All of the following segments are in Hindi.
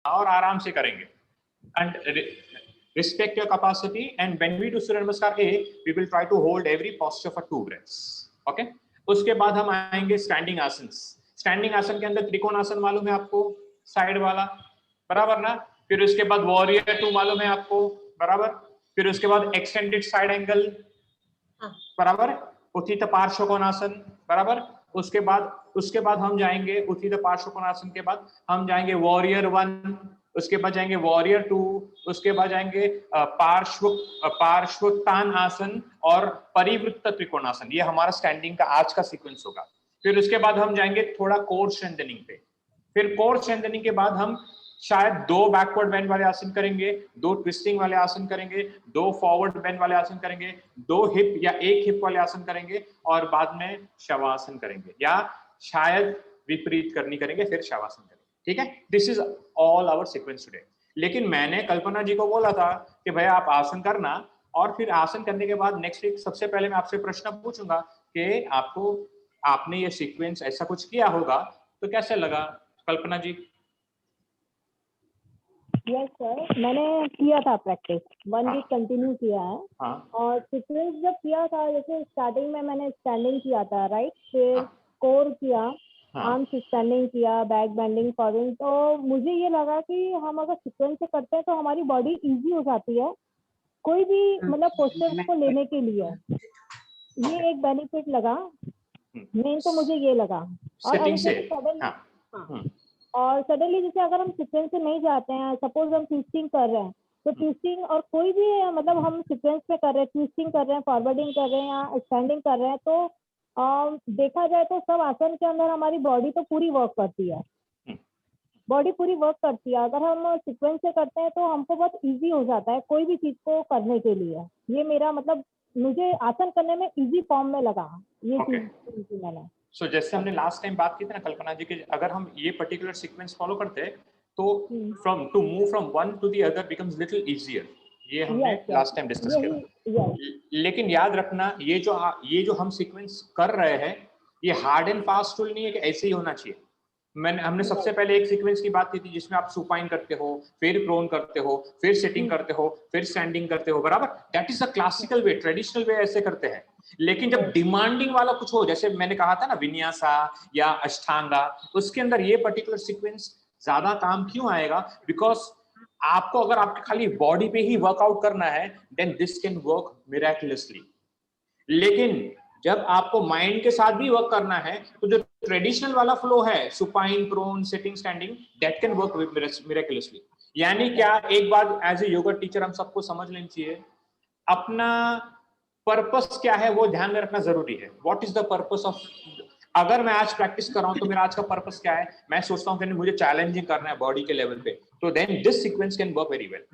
और आराम से करेंगे and respect your capacity, and when we do Surya Namaskar A, we will try to hold every posture for 2 breaths. Okay, उसके बाद हम आएंगे स्टैंडिंग आसन। स्टैंडिंग आसन के अंदर त्रिकोण आसन मालूम है आपको, साइड वाला, बराबर ना। फिर उसके बाद वॉरियर 2 मालूम है आपको, बराबर। फिर उसके बाद एक्सटेंडेड साइड एंगल, बराबर। उत्थित पार्श्व कोणासन, बराबर। उसके बाद हम जाएंगे उत्थित पार्श्व कोणासन के बाद हम जाएंगे वॉरियर 1, उसके बाद जाएंगे वॉरियर 2, उसके बाद जाएंगे पार्श्वोत्तान आसन और परिवृत्त त्रिकोणासन। ये हमारा स्टैंडिंग का आज का सीक्वेंस होगा। फिर उसके बाद हम जाएंगे थोड़ा कोर स्ट्रेंथनिंग पे। फिर कोर स्ट्रेंथनिंग के बाद हम शायद 2 बैकवर्ड बेंड वाले आसन करेंगे, 2 ट्विस्टिंग वाले आसन करेंगे, 2 फॉरवर्ड बेंड वाले आसन करेंगे, 2 हिप या 1 हिप वाले आसन करेंगे और बाद में शवासन करेंगे, या शायद विपरीत करनी करेंगे, फिर शवासन करेंगे। ठीक है, this is all our sequence today. लेकिन मैंने कल्पना जी को बोला था कि भाई आप आसन करना, और फिर आसन करने के बाद नेक्स्ट वीक सबसे पहले मैं आपसे प्रश्न पूछूंगा कि आपने ये सीक्वेंस ऐसा कुछ किया होगा तो कैसे लगा, कल्पना जी? यस सर, मैंने किया था प्रैक्टिस, 1 वीक कंटिन्यू किया है। हाँ। और सीक्वेंस जब किया था, जैसे स्टार्टिंग में मैंने स्टैंडिंग किया था, राइट, फिर कोर किया, आर्म स्टैंडिंग किया, बैक बेंडिंग, फॉरवर्ड। तो मुझे ये लगा कि हम अगर सीक्वेंस से करते हैं तो हमारी बॉडी इजी हो जाती है कोई भी मतलब पोस्चर को लेने के लिए। ये एक बेनिफिट लगा, मेन तो मुझे ये लगा। और सडनली जैसे अगर हम सीक्वेंस से नहीं जाते हैं, सपोज हम ट्विस्टिंग कर रहे हैं, तो ट्विस्टिंग और कोई भी मतलब हम सीक्वेंस में कर रहे हैं, ट्विस्टिंग कर रहे हैं, फॉरवर्डिंग कर रहे हैं या स्टैंडिंग कर रहे हैं, तो देखा जाए तो सब आसन के अंदर हमारी बॉडी तो पूरी वर्क करती है, बॉडी पूरी वर्क करती है। अगर हम सीक्वेंस से करते हैं तो हमको बहुत इजी हो जाता है कोई भी चीज को करने के लिए। ये मेरा मतलब मुझे आसन करने में इजी फॉर्म में लगा ये चीज मैंने। सो जैसे हमने लास्ट टाइम बात की थी ना कल्पना जी, कि अगर हम ये पर्टिकुलर सीक्वेंस फॉलो करते हैं तो to move from one to the other becomes little easier. ये हमने लास्ट टाइम डिस्कस किया। लेकिन याद रखना, ये जो हम सीक्वेंस कर रहे हैं ये हार्ड एंड फास्ट रूल नहीं है कि ऐसे ही होना चाहिए। हमने सबसे पहले एक सीक्वेंस की बात की थी जिसमें आप सुपाइन करते हो, फिर प्रोन करते हो, फिर सिटिंग करते हो, फिर स्टैंडिंग करते हो, बराबर। That is a classical way, traditional way ऐसे करते हैं। लेकिन जब डिमांडिंग वाला कुछ हो, जैसे मैंने कहा था ना विन्यासा या अष्टांगा, उसके अंदर ये पर्टिकुलर सीक्वेंस ज्यादा काम क्यों आएगा? बिकॉज आपको अगर आपके खाली बॉडी पे ही वर्कआउट करना है then this can work miraculously. लेकिन जब आपको माइंड के साथ भी वर्क करना है तो जो ट्रेडिशनल वाला फ्लो है, supine, prone, sitting, standing, that can work miraculously. यानी क्या, एक बात एज ए योगा टीचर हम सबको समझ लेनी चाहिए, अपना पर्पस क्या है वो ध्यान में रखना जरूरी है। What is the purpose of, अगर मैं आज प्रैक्टिस कर रहा हूं तो मेरा आज का पर्पस क्या है? मैं सोचता हूं कि मुझे चैलेंजिंग करना है बॉडी के लेवल पे, तो then this sequence can work very well.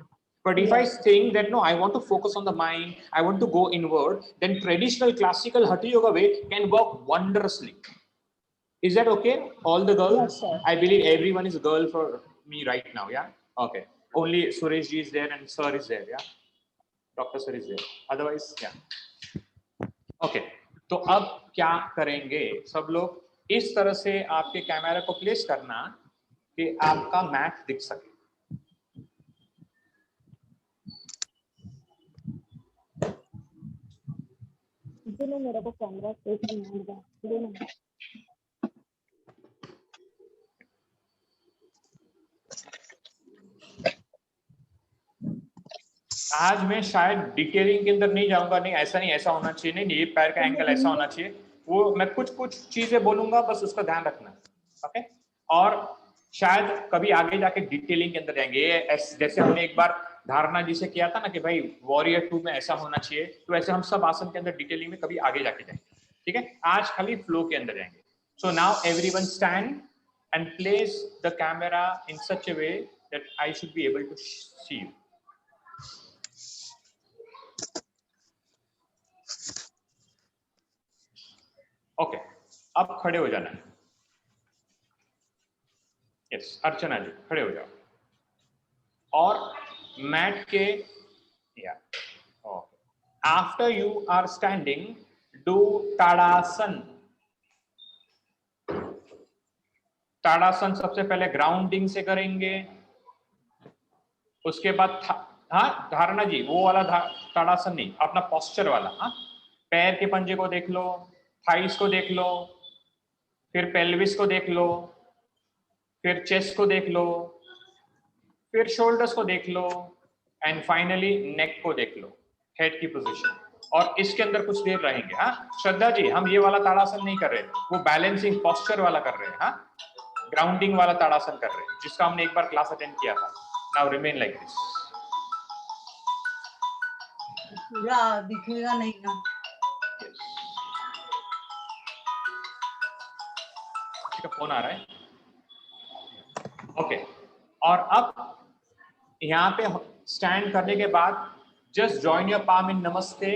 But if I think that no, I want to focus on the mind, I want to go inward, then traditional classical Hatha Yoga way can work wondrously. Is that okay? All the girls? Yes, sir. I believe everyone is a girl for me right now, yeah? Okay. Only Suresh ji is there and sir is there, yeah? Dr. sir is there. Otherwise, yeah. Okay. तो अब क्या करेंगे सब लोग? इस तरह से आपके कैमरा को प्लेस करना कि आपका मैट दिख सके। मेरे को कैमरा स्पेस नहीं मिल रहा। आज मैं शायद डिटेलिंग के अंदर नहीं जाऊंगा, नहीं ऐसा नहीं, ऐसा होना चाहिए, नहीं ये पैर का एंगल ऐसा होना चाहिए, वो मैं कुछ चीजें बोलूंगा, बस उसका ध्यान रखना, ओके? और शायद कभी आगे जाके डिटेलिंग के अंदर जाएंगे, जैसे हमने एक बार धारणा जी से किया था ना कि भाई वॉरियर 2 में ऐसा होना चाहिए, तो ऐसे हम सब आसन के अंदर डिटेलिंग में कभी आगे जाके जाएंगे, ठीक है? आज खाली फ्लो के अंदर जाएंगे। So now everyone stand and place the camera in such a way that I should be able to see you. Okay, अब खड़े हो जाना है। यस, अर्चना जी खड़े हो जाओ और मैट के after you are standing do tadasana. Tadasana सबसे पहले ग्राउंडिंग से करेंगे, उसके बाद हाँ धारणा जी, वो वाला ताड़ासन नहीं, अपना पोस्चर वाला। हाँ, पैर के पंजे को देख लो, थाइस को देख लो, फिर पेल्विस को देख लो, फिर चेस्ट को देख लो, फिर शोल्डर्स को देख लो, एंड फाइनली नेक को देख लो, हेड की पोजीशन। और इसके अंदर कुछ देर रहेंगे। हाँ श्रद्धा जी, हम ये वाला ताड़ासन नहीं कर रहे, वो बैलेंसिंग पोस्चर वाला कर रहे हैं। हाँ, ग्राउंडिंग वाला ताड़ासन कर रहे हैं, जिसका हमने एक बार क्लास अटेंड किया था। Now remain like this. पूरा दिखेगा नहीं ना। फोन आ रहा है। ओके, और अब यहाँ पे स्टैंड करने के बाद जस्ट जॉइन योर पाम इन नमस्ते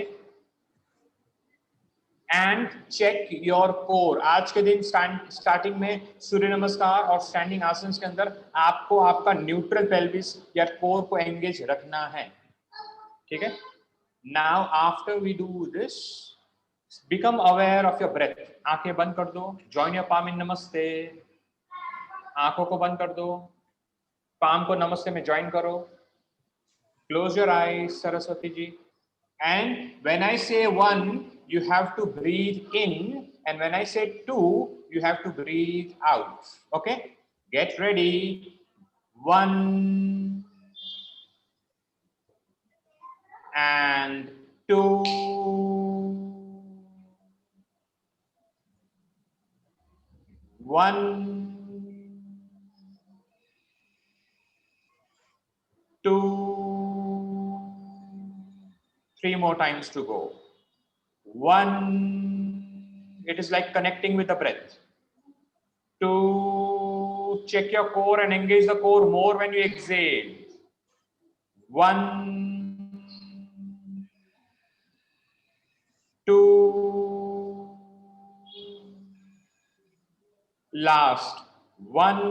एंड चेक योर कोर। आज के दिन स्टार्टिंग में सूर्य नमस्कार और स्टैंडिंग आसन के अंदर आपको आपका न्यूट्रल पेल्विस या कोर को एंगेज रखना है। ठीक है, now after we do this, become aware of your breath. आंखें बंद कर दो, जॉइन योर पाम इन नमस्ते, आंखों को बंद कर दो, पाम को नमस्ते में ज्वाइन करो, close your eyes Saraswati ji, and when I say 1 you have to breathe in, and when I say 2 you have to breathe out. Okay, get ready. 1 and 2 1 2 3 more times to go. 1, it is like connecting with the breath. 2, check your core and engage the core more when you exhale. 1, 2, last 1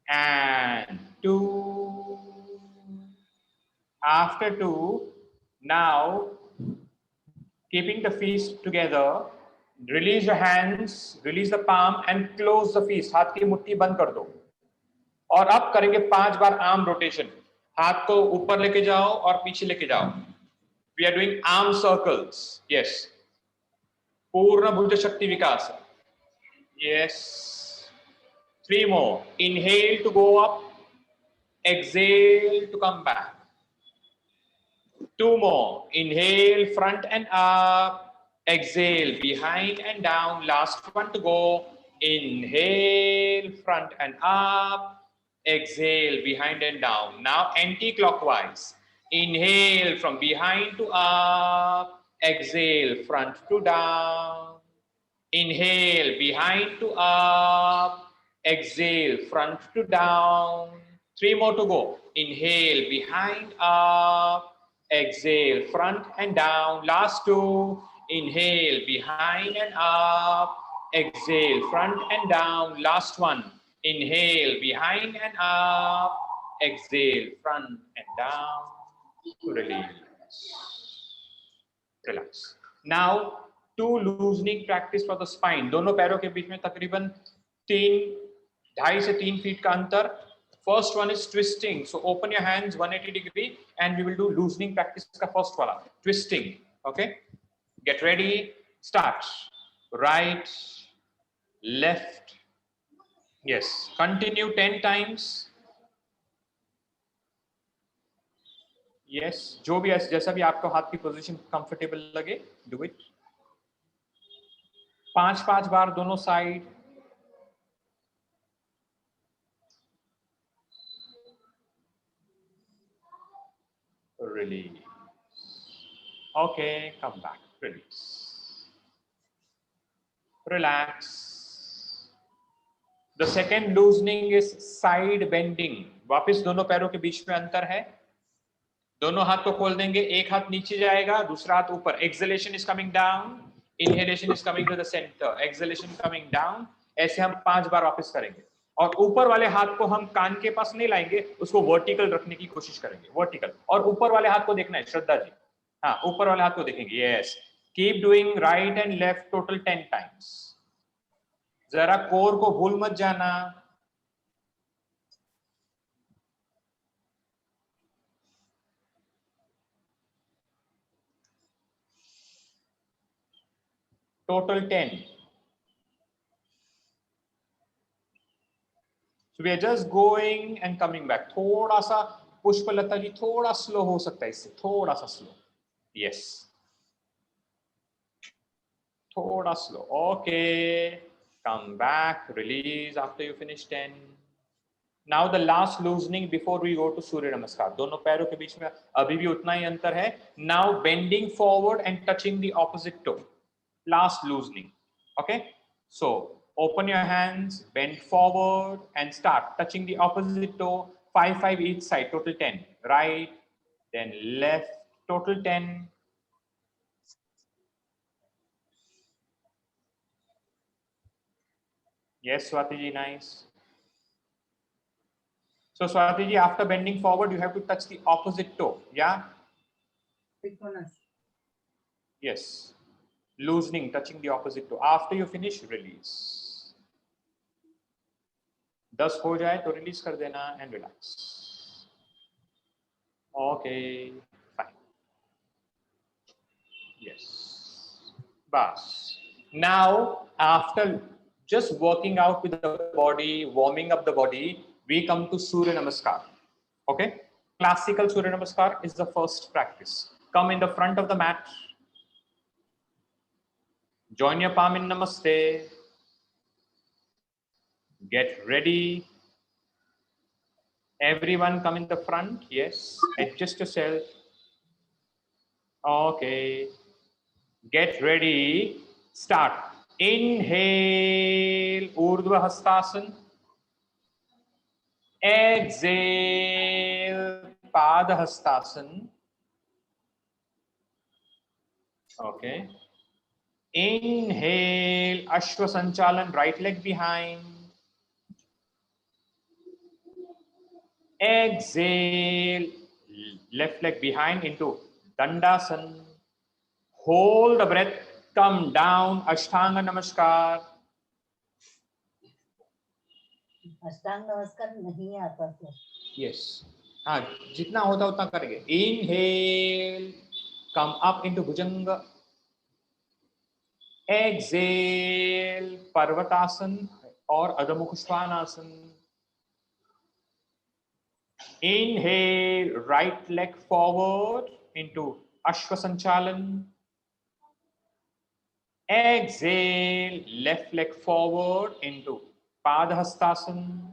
and 2. After 2, now keeping the fist together, release your hands, release the palm and close the fist. हाथ की मुट्ठी बंद कर दो। और अब करेंगे 5 बार आर्म रोटेशन। हाथ को ऊपर लेके जाओ और पीछे लेके जाओ। We are doing arm circles. Yes. पूर्ण भुज शक्ति विकास। Yes. 3 more. Inhale to go up. Exhale to come back. 2 more. Inhale, front and up. Exhale, behind and down. Last one to go. Inhale, front and up. Exhale, behind and down. Now anti-clockwise. Inhale from behind to up. Exhale, front to down. Inhale, behind to up. Exhale, front to down. 3 more to go. Inhale, behind, up. Exhale, front and down. Last 2. Inhale, behind and up. Exhale, front and down. Last 1. Inhale, behind and up. Exhale, front and down. Release. Relax. Now, 2 loosening practice for the spine. दोनों पैरों के बीच में तकरीबन 2.5 से 3 फीट का अंतर। First one is twisting. So open your hands 180 degree and we will do loosening practice का first वाला twisting. Okay, get ready, start. Right, left, yes, continue 10 times. Yes, जो भी जैसा भी आपको हाथ की पोजीशन कंफर्टेबल लगे, do it. 5 बार दोनों side. Release. Okay, come back. Release. Relax. The second loosening is side bending. वापस दोनों पैरों के बीच में अंतर है। दोनों हाथ को खोल देंगे, एक हाथ नीचे जाएगा, दूसरा हाथ ऊपर। Exhalation is coming down. Inhalation is coming to the center. Exhalation coming down. ऐसे हम 5 बार वापस करेंगे। और ऊपर वाले हाथ को हम कान के पास नहीं लाएंगे, उसको वर्टिकल रखने की कोशिश करेंगे। वर्टिकल। और ऊपर वाले हाथ को देखना है श्रद्धा जी। हाँ, ऊपर वाले हाथ को देखेंगे। Yes, keep doing right and left total 10 times. जरा कोर को भूल मत जाना। total 10. So we are just going and coming back. थोड़ा सा पुष्पलता जी थोड़ा स्लो हो सकता है इससे, थोड़ा सा स्लो. Yes. थोड़ा slow. Okay. Come back. Release after you finish 10. Now the last loosening before we go to Surya Namaskar. दोनों पैरों के बीच में अभी भी उतना ही अंतर है. Now bending forward and touching the opposite toe. Last loosening. Okay. So open your hands, bend forward and start touching the opposite toe. 5, 5 each side, total 10. Right, then left, total 10. Yes, Swati ji, nice. So Swati ji, after bending forward, you have to touch the opposite toe. Yeah? Yes. Loosening, touching the opposite toe. After you finish, release. 10 हो जाए तो रिलीज कर देना and relax. Okay, fine. Yes. Bas. Now, after just working out with the body, warming up the body, we come to Surya Namaskar. Okay? Classical Surya Namaskar is the first practice. Come in the front of the mat. Join your palm in Namaste. Get ready. Everyone come in the front. Yes. Adjust yourself. Okay. Get ready. Start. Inhale, Urdhva Hastasana. Exhale, Pada Hastasana. Okay. Inhale, Ashwa Sanchalan, right leg behind. Exhale, left leg behind into Dandasana. Hold the breath, come down, Ashtanga Namaskar. अष्टांग नमस्कार नहीं आता सर. Yes. हाँ, जितना होता उतना करेंगे. Inhale, come up into Bhujanga. Exhale, Parvatasana or Adho Mukha Svanasana. Inhale, right leg forward into Ashwa Sanchalan. Exhale, left leg forward into Pada Hastasana.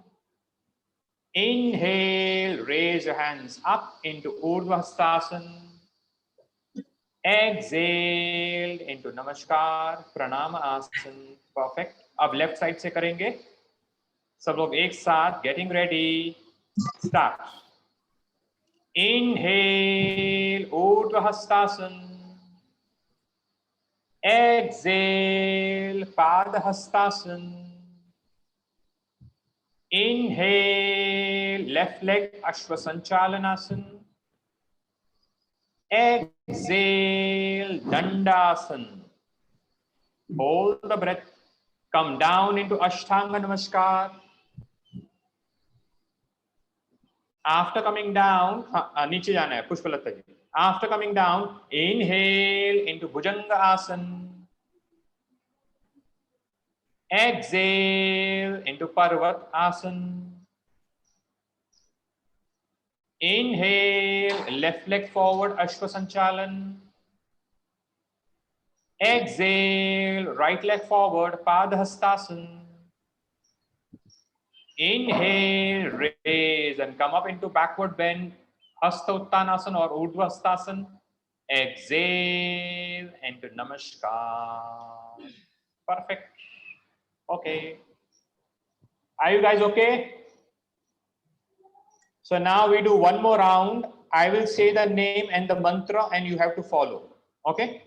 Inhale, raise your hands up into Urdhva Hastasana. Exhale into Namaskar, Pranama Asana. Perfect. अब लेफ्ट साइड से करेंगे. सब लोग एक साथ. Getting ready. Start. Inhale, Urdhva Hastasana. Exhale, Pada Hastasana. Inhale, left leg, Ashwa Sanchalanasana. Exhale, Dandasana. Hold the breath. Come down into Ashtanga Namaskar. After coming down, नीचे जाना है पुष्पलता जी. After coming down, inhale into Bhujanga Asana. Exhale into Parvat Asana. Inhale, left leg forward, Ashwa Sanchalan. Exhale, right leg forward, Pada Hastasana. Inhale, raise and come up into backward bend, Hasta Uttanasana or Urdhva Hastasana. Exhale into Namaskar. Perfect. Okay. Are you guys okay? So now we do one more round. I will say the name and the mantra and you have to follow. Okay?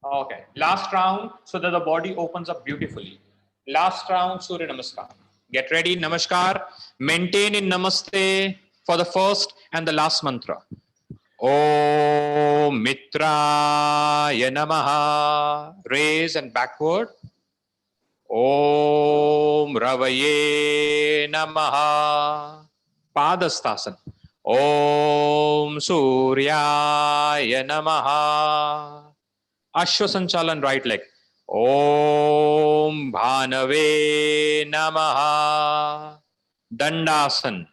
Okay. Last round so that the body opens up beautifully. Last round, Surya Namaskar. Get ready, Namaskar. Maintain in Namaste for the first and the last mantra. Om Mitraya Namaha. Raise and backward. Om Ravaye Namaha. Padastasana. Om Suryaya Namaha. Ashwa Sanchalan, right leg. ओम भानवे नमः। दंडासन।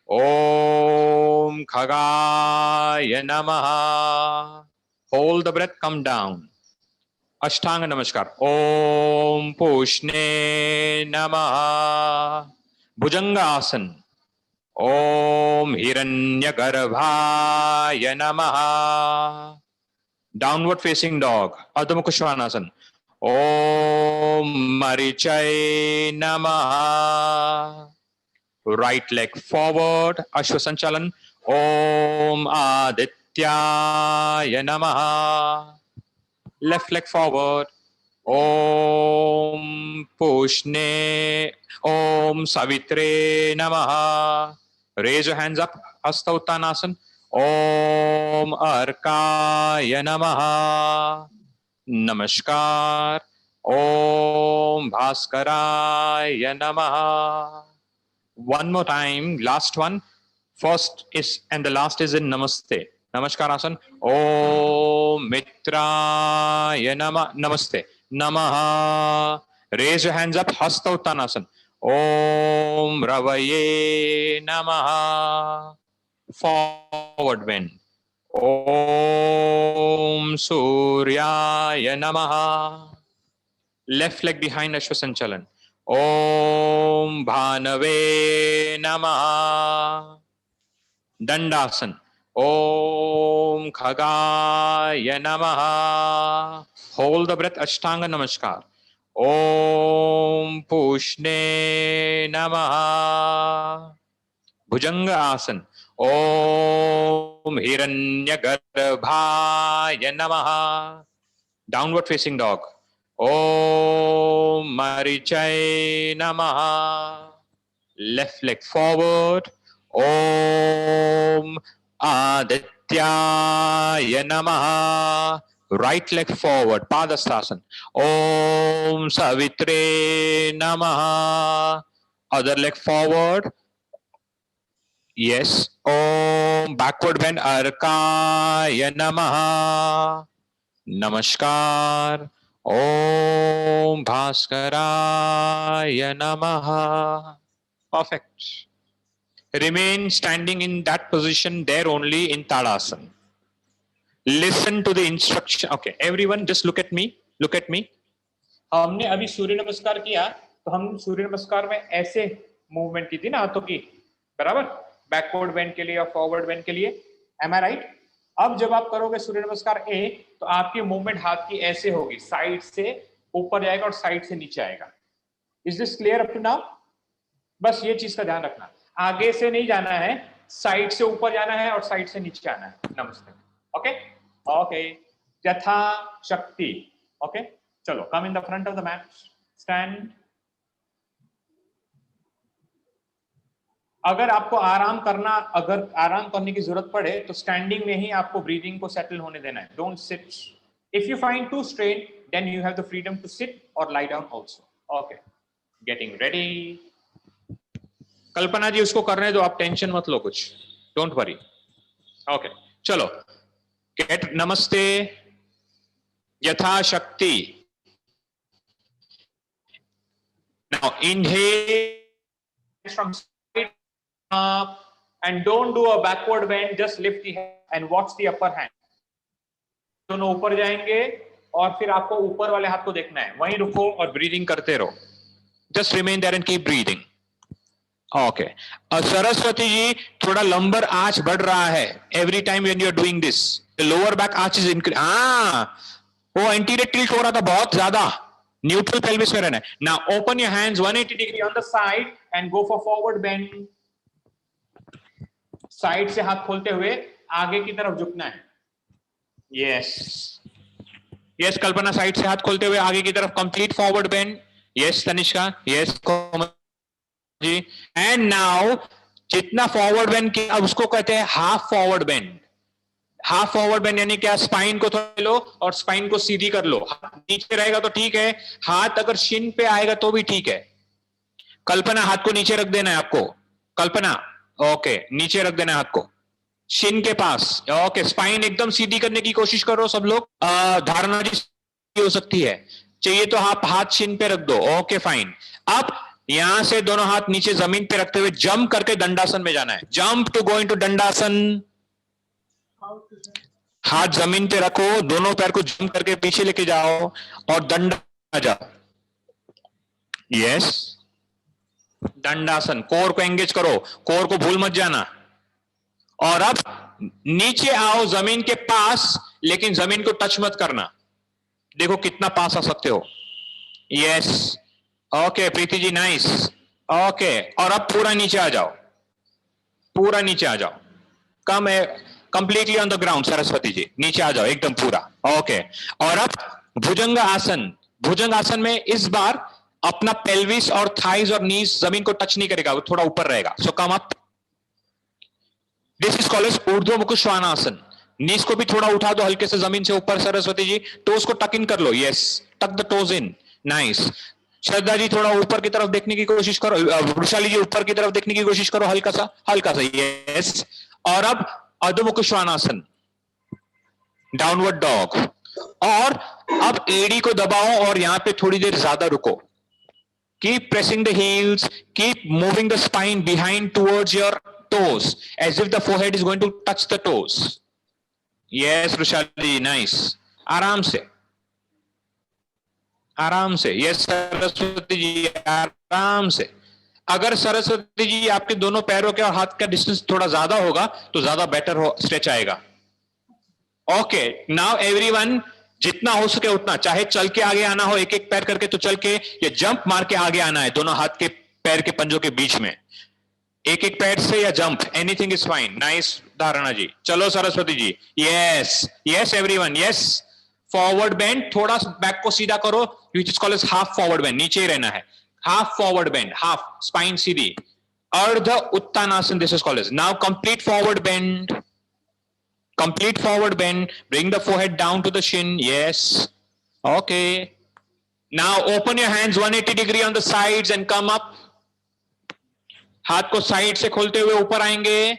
ओम खगाय नमः। Hold the breath, come down. Ashtanga namaskar. ओम पूष्णे नमः। भुजंगासन। ओम हिरण्यगर्भाय नमः। Downward facing dog, adhomukha svanasana. ओम मरीचय नमः। Right leg forward, ashwa sanchalan. ओम आदित्याय नमः। Left leg forward. ओम पूष्णे। ओम सवित्रे नमः। रेज योर हैंड्स अप, हस्त उत्तानासन। ओम अर्काय नमः। नमस्कार। ओम भास्कराय नमः। One more time, last one. First is and the last is in Namaste. Namaskar asan. Om Mitraya Namah. Namaste. Namaha. Raise your hands up. Hasta Uttanasana. Om Ravaye Namaha. Forward bend. Om Suryaya Namaha. Left leg behind Ashwa Sanchalan. ओम भानवे नमः। दंडासन। ओम खगाय नमः। होल्ड द ब्रेथ, अष्टांग नमस्कार। ओम पूष्णे नमः। भुजंग आसन। ओम हिरण्यगर्भाय नमः। Downward facing dog. ओम मरीचय नमः। Left leg forward. ओम आदित्याय नमः। Right leg forward, padahastasana. ओम सवित्रे नमः। Other leg forward. यस। ओम बैकवर्ड बेंड, अर्काय नमः। नमस्कार। ओम भास्कराय नमः। Perfect. Remain standing in that position there only in Tadasana. Listen to the instruction. Okay, everyone just look at me. Look at me. हमने अभी सूर्य नमस्कार किया, तो हम सूर्य नमस्कार में ऐसे मूवमेंट की थी ना हाथों की, बराबर? बैकवर्ड बेंड के लिए और फॉरवर्ड बेंड के लिए। Am I right? अब जब आप करोगे सूर्य नमस्कार ए, तो आपकी मूवमेंट हाथ की ऐसे होगी, साइड से ऊपर जाएगा और साइड से नीचे आएगा। Is this clear up to now? बस ये चीज का ध्यान रखना, आगे से नहीं जाना है, साइड से ऊपर जाना है और साइड से नीचे आना है। नमस्ते। ओके ओके, यथा शक्ति। ओके, चलो, come in the front of the mat, stand. अगर आपको आराम करने की जरूरत पड़े तो स्टैंडिंग में ही आपको ब्रीदिंग को सेटल होने देना है। Don't sit. If you find to strain, then you have the freedom to sit और lie down also. Okay, getting ready. Kalpana ji उसको करने दो, आप टेंशन मत लो कुछ, डोंट वरी। ओके, चलो, गेट नमस्ते यथाशक्ति। Now inhale from up and don't do a backward bend, just lift the hand and watch the upper hand. दोनों ऊपर जाएंगे और फिर आपको ऊपर वाले हाथ को देखना है, वहीं रुको और ब्रीदिंग करते रहो। Just remain there and keep breathing. Okay. Saraswati ji, थोड़ा लंबर आर्च बढ़ रहा है। Every time when you are doing this, the lower back arch is increasing. वो anterior tilt हो रहा था बहुत ज्यादा। Neutral pelvis में रहना है। Now open your hands 180 degree on the side and go for forward bend. Side से हाथ खोलते हुए आगे की तरफ झुकना है। यस यस कल्पना, साइड से हाथ खोलते हुए आगे की तरफ, complete forward bend. Yes Tanishka, yes ji. And now जितना फॉरवर्ड बेंड किया उसको कहते हैं half forward bend. Half forward bend यानी क्या? स्पाइन को थोड़ा लो और स्पाइन को सीधी कर लो। हाथ नीचे रहेगा तो ठीक है, हाथ अगर शिन पे आएगा तो भी ठीक है। कल्पना, हाथ को नीचे रख देना है आपको। कल्पना, ओके, नीचे रख देना हाथ को शिन के पास। ओके, स्पाइन एकदम सीधी करने की कोशिश करो सब लोग। धारणा जी हो सकती है, चाहिए तो आप हाथ शिन पे रख दो, ओके फाइन। अब यहां से दोनों हाथ नीचे जमीन पे रखते हुए जंप करके दंडासन में जाना है। जंप टू गो इनटू दंडासन। हाथ जमीन पे रखो, दोनों पैर को जंप करके पीछे लेके जाओ और दंडा जाओ। यस, दंडासन। कोर को एंगेज करो, कोर को भूल मत जाना। और अब नीचे आओ जमीन के पास, लेकिन जमीन को टच मत करना। देखो कितना पास आ सकते हो। यस, ओके प्रीति जी, नाइस। ओके, और अब पूरा नीचे आ जाओ, पूरा नीचे आ जाओ। Come completely on the ground Saraswati ji, नीचे आ जाओ एकदम पूरा। ओके, और अब भुजंग आसन। भुजंग आसन में इस बार अपना पेल्विस और थाइज और नीज जमीन को टच नहीं करेगा, वो थोड़ा ऊपर रहेगा। So come up. This is called as urdhvamukha svanasana. Knees को भी थोड़ा उठा दो हल्के से जमीन से ऊपर सरस्वती जी। टोज को टक इन कर लो। यस, टक the toes in. Nice. Shraddha ji थोड़ा ऊपर की तरफ देखने की कोशिश करो। वृषाली जी ऊपर की तरफ देखने की कोशिश करो, हल्का सा, हल्का सा। यस, और अब अधोमुख श्वानासन, डाउनवर्ड डॉग। और अब एड़ी को दबाओ और यहां पे थोड़ी देर ज्यादा रुको। Keep pressing the heels, keep moving the spine behind towards your toes as if the forehead is going to touch the toes. Yes, Rushali, nice. आराम से, आराम से। यस सरस्वती जी, आराम से। अगर सरस्वती जी आपके दोनों पैरों के और हाथ का डिस्टेंस थोड़ा ज्यादा होगा तो ज्यादा बेटर हो, स्ट्रेच आएगा। ओके, नाउ एवरीवन जितना हो सके उतना, चाहे चल के आगे आना हो एक एक पैर करके तो चल के, या जंप मार के आगे आना है दोनों हाथ के पैर के पंजों के बीच में, एक एक पैर से या jump, anything is fine. Nice Dharana ji. चलो Saraswati ji. Yes yes everyone, yes. Forward bend, थोड़ा बैक को सीधा करो, which is called as half forward bend. नीचे ही रहना है, half forward bend, half spine सीधी। Ardha uttanasana, this is called as. Now complete forward bend, complete forward bend. Bring the forehead down to the shin. Yes, okay. Now open your hands 180 degree on the sides and come up. हाथ को साइड से खोलते हुए ऊपर आएंगे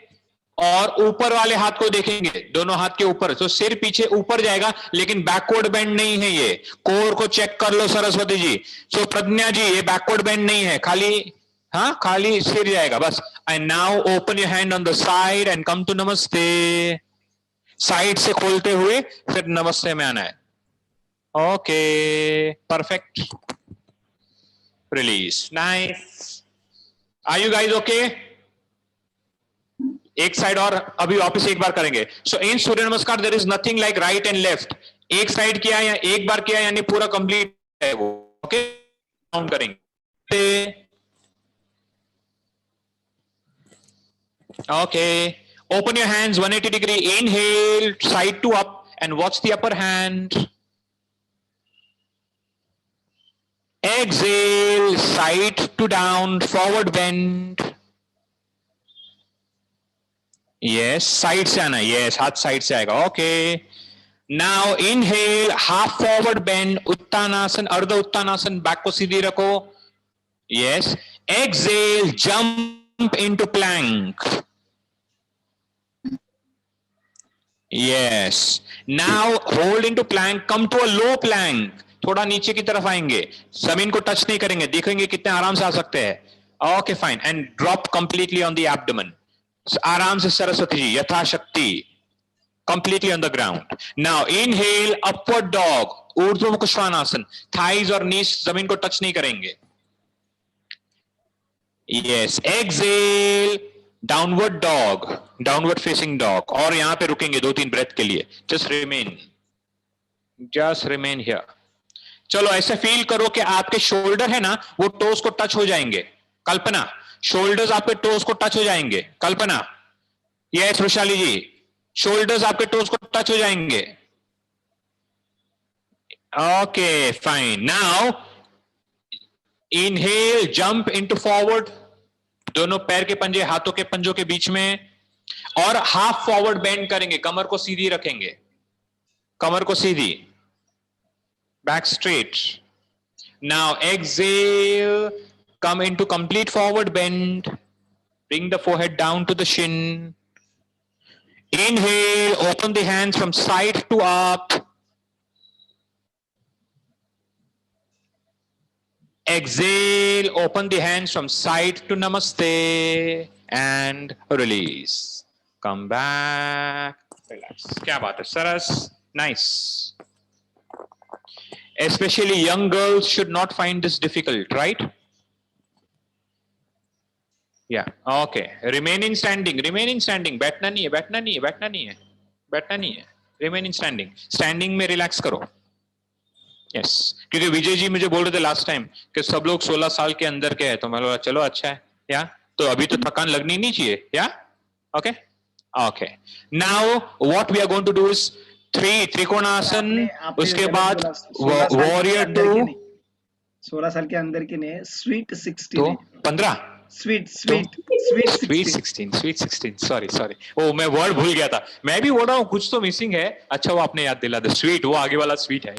और ऊपर वाले हाथ को देखेंगे, दोनों हाथ के ऊपर। तो सिर पीछे ऊपर जाएगा, लेकिन बैकवर्ड बेंड नहीं है ये। कोर को चेक कर लो सरस्वती जी। सो प्रज्ञा जी, ये बैकवर्ड बेंड नहीं है, खाली, हाँ, खाली सिर जाएगा बस। And now open your hand on the side and come to namaste. Side से खोलते हुए फिर नमस्ते में आना है। Okay, perfect. Release, nice. Are you guys okay? एक साइड और अभी वापस एक बार करेंगे। सो in Surya Namaskar there is nothing like right and left. एक साइड किया या एक बार किया यानी पूरा कंप्लीट है वो। ओके, काउंट करेंगे। Okay, open your hands 180 degree. Inhale, side to up, and watch the upper hand. Exhale, side to down, forward bend. Yes, side से आना। Yes, हाथ side से आएगा। Okay. Now inhale, half forward bend, Uttanasana, अर्ध उत्तानासन, back को सीधी रखो। Yes. Exhale, jump into plank. Yes. Now hold into plank. Come to a low plank. थोड़ा नीचे की तरफ आएंगे, जमीन को टच नहीं करेंगे, देखेंगे कितने आराम से आ सकते हैं। Okay fine, and drop completely on the abdomen. आराम से सरस्वती जी, यथाशक्ति, completely on the ground. Now inhale, upward dog, urdhvamukha svanasana. Thighs और नीज जमीन को टच नहीं करेंगे। Yes, exhale, downward dog, downward facing dog. और यहां पे रुकेंगे 2-3 ब्रेथ के लिए। Just remain here. चलो ऐसे फील करो कि आपके शोल्डर है ना, वो टोस को टच हो जाएंगे। कल्पना, शोल्डर्स आपके टोस को टच हो जाएंगे। कल्पना, यस वृषाली जी, शोल्डर्स आपके टोस को टच हो जाएंगे। Okay fine. Now inhale, jump into forward, दोनों पैर के पंजे हाथों के पंजों के बीच में, और हाफ फॉरवर्ड बेंड करेंगे, कमर को सीधी रखेंगे, कमर को सीधी, back straight. Now exhale, come into complete forward bend, bring the forehead down to the shin. Inhale, open the hands from side to up. Exhale, open the hands from side to namaste and release. Come back, relax. क्या बात है, सरस, nice. Especially young girls should not find this difficult, right? Yeah, okay. Remain in standing, remain in standing. बैठना नहीं है, बैठना नहीं है, बैठना नहीं है, बैठना नहीं है. Remain in standing. Standing में relax करो. Yes. क्योंकि विजय जी मुझे बोल रहे थे लास्ट टाइम कि सब लोग 16 साल के अंदर के हैं, तो मैं बोला चलो अच्छा है, या तो अभी तो थकान लगनी नहीं चाहिए, या okay okay. Now what we are going to do is 3 trikonasana, उसके बाद वॉरियर 2. 16 साल के अंदर की ने स्वीट 16 तो 15 स्वीट 16 सॉरी ओ मैं वर्ड भूल गया था, मैं भी बोल रहा हूँ कुछ तो मिसिंग है. अच्छा वो आपने याद दिला दे, स्वीट वो आगे वाला स्वीट है.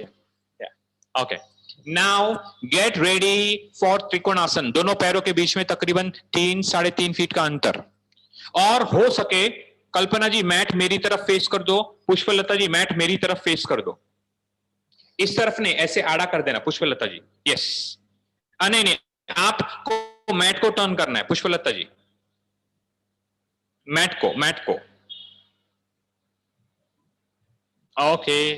Okay, now get ready for trikonasana. दोनों पैरों के बीच में तकरीबन 3-3.5 फीट का अंतर. और हो सके कल्पना जी मैट मेरी तरफ फेस कर दो, पुष्पलता जी मैट मेरी तरफ फेस कर दो. इस तरफ ने ऐसे आड़ा कर देना पुष्पलता जी. यस, नहीं नहीं, आपको मैट को टर्न करना है पुष्पलता जी, मैट को. ओके,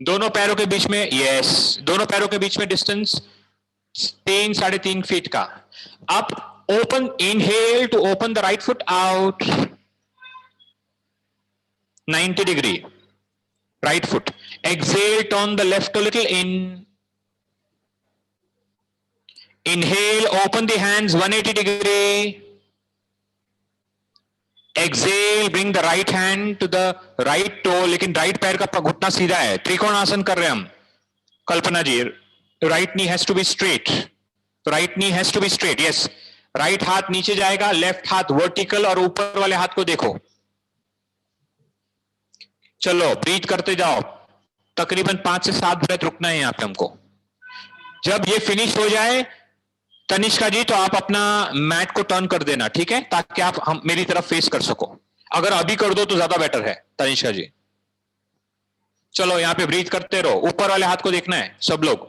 दोनों पैरों के बीच में, यस, दोनों पैरों के बीच में डिस्टेंस 3-3.5 फीट का. Up, open, inhale to open the right foot out 90 degree, right foot. Exhale, turn the left a little in. Inhale, open the hands 180 degree. Exhale, bring the right hand to the right toe, लेकिन right पैर का घुटना सीधा है. त्रिकोणासन कर रहे हैं हम. कल्पना जी, right knee has to be straight. Right knee has to be straight. Yes. Right हाथ नीचे जाएगा, left हाथ vertical, और ऊपर वाले हाथ को देखो. चलो ब्रीथ करते जाओ. तकरीबन 5 से 7 ब्रेथ रुकना है यहाँ पे हमको. जब ये फिनिश हो जाए तनिष्का जी, तो आप अपना मैट को टर्न कर देना, ठीक है, ताकि आप हम मेरी तरफ फेस कर सको. अगर अभी कर दो तो ज्यादा बेटर है तनिष्का जी. चलो यहाँ पे ब्रीथ करते रहो. ऊपर वाले हाथ को देखना है सब लोग.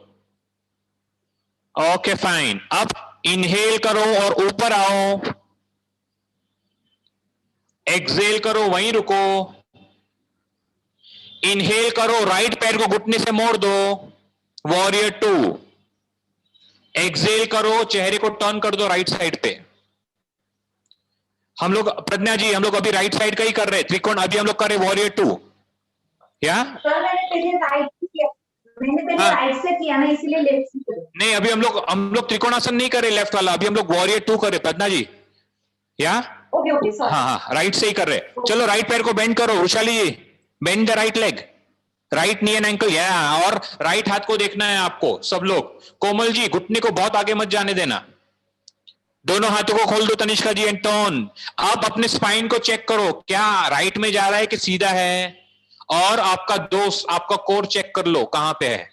Okay fine. अब इनहेल करो और ऊपर आओ. एक्सहेल करो, वहीं रुको. इनहेल करो, राइट पैर को घुटने से मोड़ दो, वॉरियर 2. एक्सहेल करो, चेहरे को टर्न कर दो राइट साइड पे. हम लोग, प्रज्ञा जी, हम लोग अभी राइट साइड का ही कर रहे हैं त्रिकोण. अभी हम लोग कर रहे वॉरियर 2. या मैंने पहले राइट से किया ना, इसीलिए लेफ्ट से किया. नहीं, अभी हम लोग त्रिकोणासन नहीं कर रहे लेफ्ट वाला, अभी हम लोग वॉरियर 2 कर रहे. प्रज्ञा जी, या ओके हाँ, राइट से ही कर रहे. चलो राइट पैर को बेंड करो. Vrishali ji, bend the right leg, right knee and ankle. Yeah, और राइट हाथ को देखना है आपको सब लोग. कोमल जी, घुटने को बहुत आगे मत जाने देना. दोनों हाथों को खोल दो तनिष्का जी, एंड टर्न. आप अपने स्पाइन को चेक करो, क्या राइट में जा रहा है कि सीधा है. और आपका दोस्त, आपका कोर चेक कर लो कहां पे है.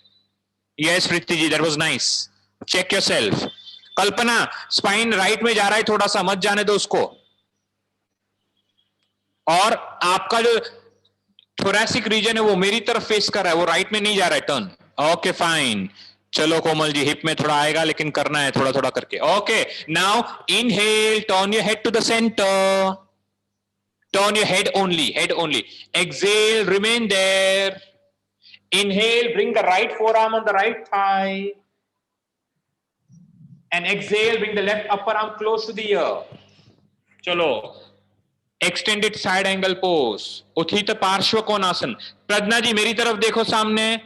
Yes Preeti ji, that was nice. Check yourself. Kalpana, spine right में जा रहा है, थोड़ा सा मत जाने दो उसको. और आपका जो थोरैसिक रीजन है वो मेरी तरफ फेस कर रहा है, वो राइट में नहीं जा रहा है. टर्न. Okay fine. चलो कोमल जी, हिप में थोड़ा आएगा लेकिन करना है थोड़ा थोड़ा करके. Okay, now inhale, turn your head to the centre. Turn your head only. Exhale, remain there. Inhale, bring the right forearm on the right thigh. And exhale, bring the left upper arm close to the ear. चलो, एक्सटेंडेड साइड एंगल पोज, उत्थित पार्श्व कोणासन. प्रज्ञा जी मेरी तरफ देखो सामने.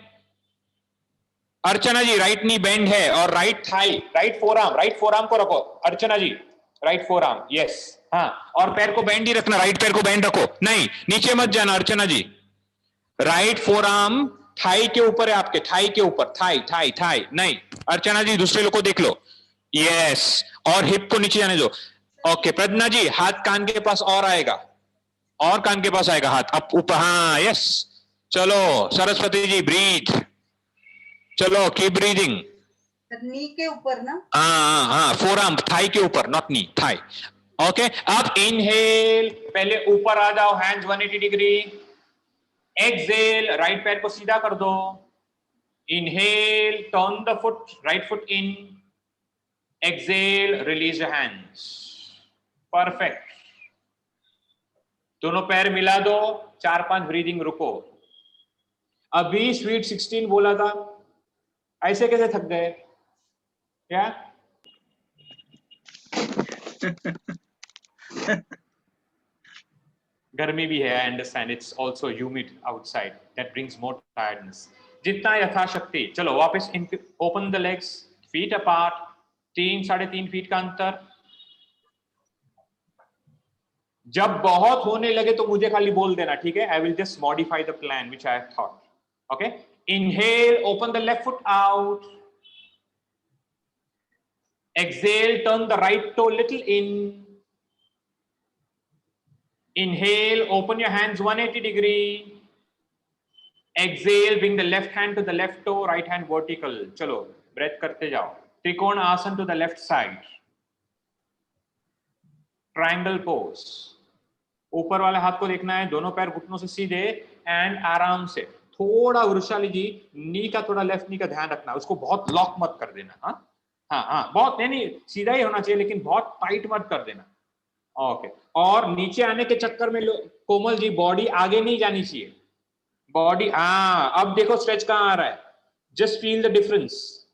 अर्चना जी, राइट नी बेंड है और राइट थाई, राइट फोरआर्म को रखो. अर्चना जी, राइट फोरआर्म. यस, हाँ, और पैर को बेंड ही रखना, राइट पैर को बेंड रखो. नहीं, नीचे मत जाना अर्चना जी. राइट फोरआर्म थाई के ऊपर है आपके, थाई के ऊपर. थाई नहीं. अर्चना जी, दूसरे लोग को देख लो. यस, और हिप को नीचे जाने दो. ओके, प्रज्ञा जी, हाथ कान के पास और आएगा, और कान के पास आएगा हाथ. अप ऊपर, हाँ, यस. चलो सरस्वती जी, ब्रीथ. चलो कीप ब्रीदिंग. नी के ऊपर ना. हाँ, फोरआर्म थाई के ऊपर, नॉट नी, थाई. ओके, अब इनहेल, पहले ऊपर आ जाओ, हैंड्स 180 डिग्री. एक्सहेल, राइट पैर को सीधा कर दो. Inhale, turn the foot, right foot in. Exhale, release your hands. Perfect. दोनों पैर मिला दो, 4-5 ब्रीदिंग रुको. अभी स्वीट 16 बोला था, ऐसे कैसे थक गए क्या? गर्मी भी है, I understand. It's also humid outside. That brings more tiredness. जितना यथाशक्ति. चलो वापस open the legs, feet apart, 3-3.5 feet का अंतर. जब बहुत होने लगे तो मुझे खाली बोल देना, ठीक है? I will just modify the plan which I have thought. Okay? Inhale, open the left foot out. Exhale, turn the right toe little in. Inhale, open your hands 180 degree. Exhale, bring the left hand to the left toe, right hand vertical. चलो, breath करते जाओ. त्रिकोण आसन to the left side. Triangle pose. ऊपर वाले हाथ को देखना है, दोनों पैर घुटनों से सीधे एंड आराम से. थोड़ा वृषाली जी, नी का थोड़ा लेफ्ट नी का ध्यान रखना, उसको बहुत लॉक मत कर देना. हाँ, बहुत नहीं, सीधा ही होना चाहिए, लेकिन बहुत टाइट मत कर देना. ओके. और नीचे आने के चक्कर में कोमल जी बॉडी आगे नहीं जानी चाहिए. बॉडी, अब देखो स्ट्रेच कहाँ आ रहा है. Just feel the difference.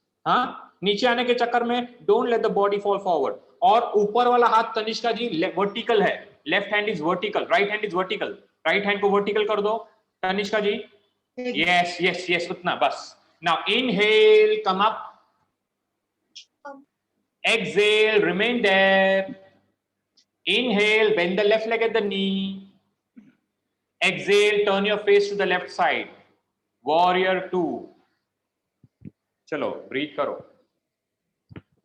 नीचे आने के चक्कर में don't let the body fall forward. और ऊपर वाला हाथ तनिष्का जी वर्टिकल है. Left hand is vertical, right hand is vertical. Right hand को वर्टिकल कर दो Tanishka ji. Yes yes yes, उतना बस. Now inhale, come up. Exhale, remain there. Inhale, bend the left leg at the knee. Exhale, turn your face to the left side. Warrior 2. चलो, breathe करो.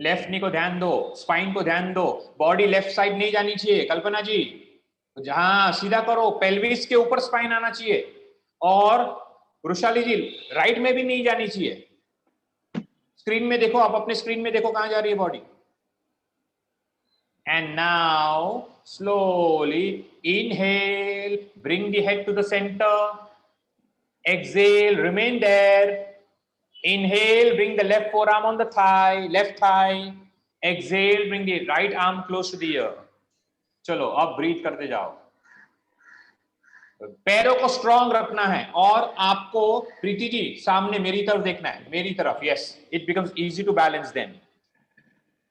लेफ्ट नी को ध्यान दो, स्पाइन को ध्यान दो. बॉडी लेफ्ट साइड नहीं जानी चाहिए कल्पना जी. जहां सीधा करो, पेल्विस के ऊपर स्पाइन आना चाहिए. और वृषाली जी राइट में भी नहीं जानी चाहिए. स्क्रीन में देखो, आप अपने स्क्रीन में देखो कहां जा रही है body. And now slowly inhale, bring the head to the center. Exhale, remain there. Inhale, bring the left forearm on the thigh, left thigh. Exhale, bring the right arm close to the ear. चलो अब ब्रीथ करते जाओ. पैरों को स्ट्रॉन्ग रखना है और आपको प्रीति जी सामने मेरी तरफ देखना है, मेरी तरफ. Yes, it becomes easy to balance then.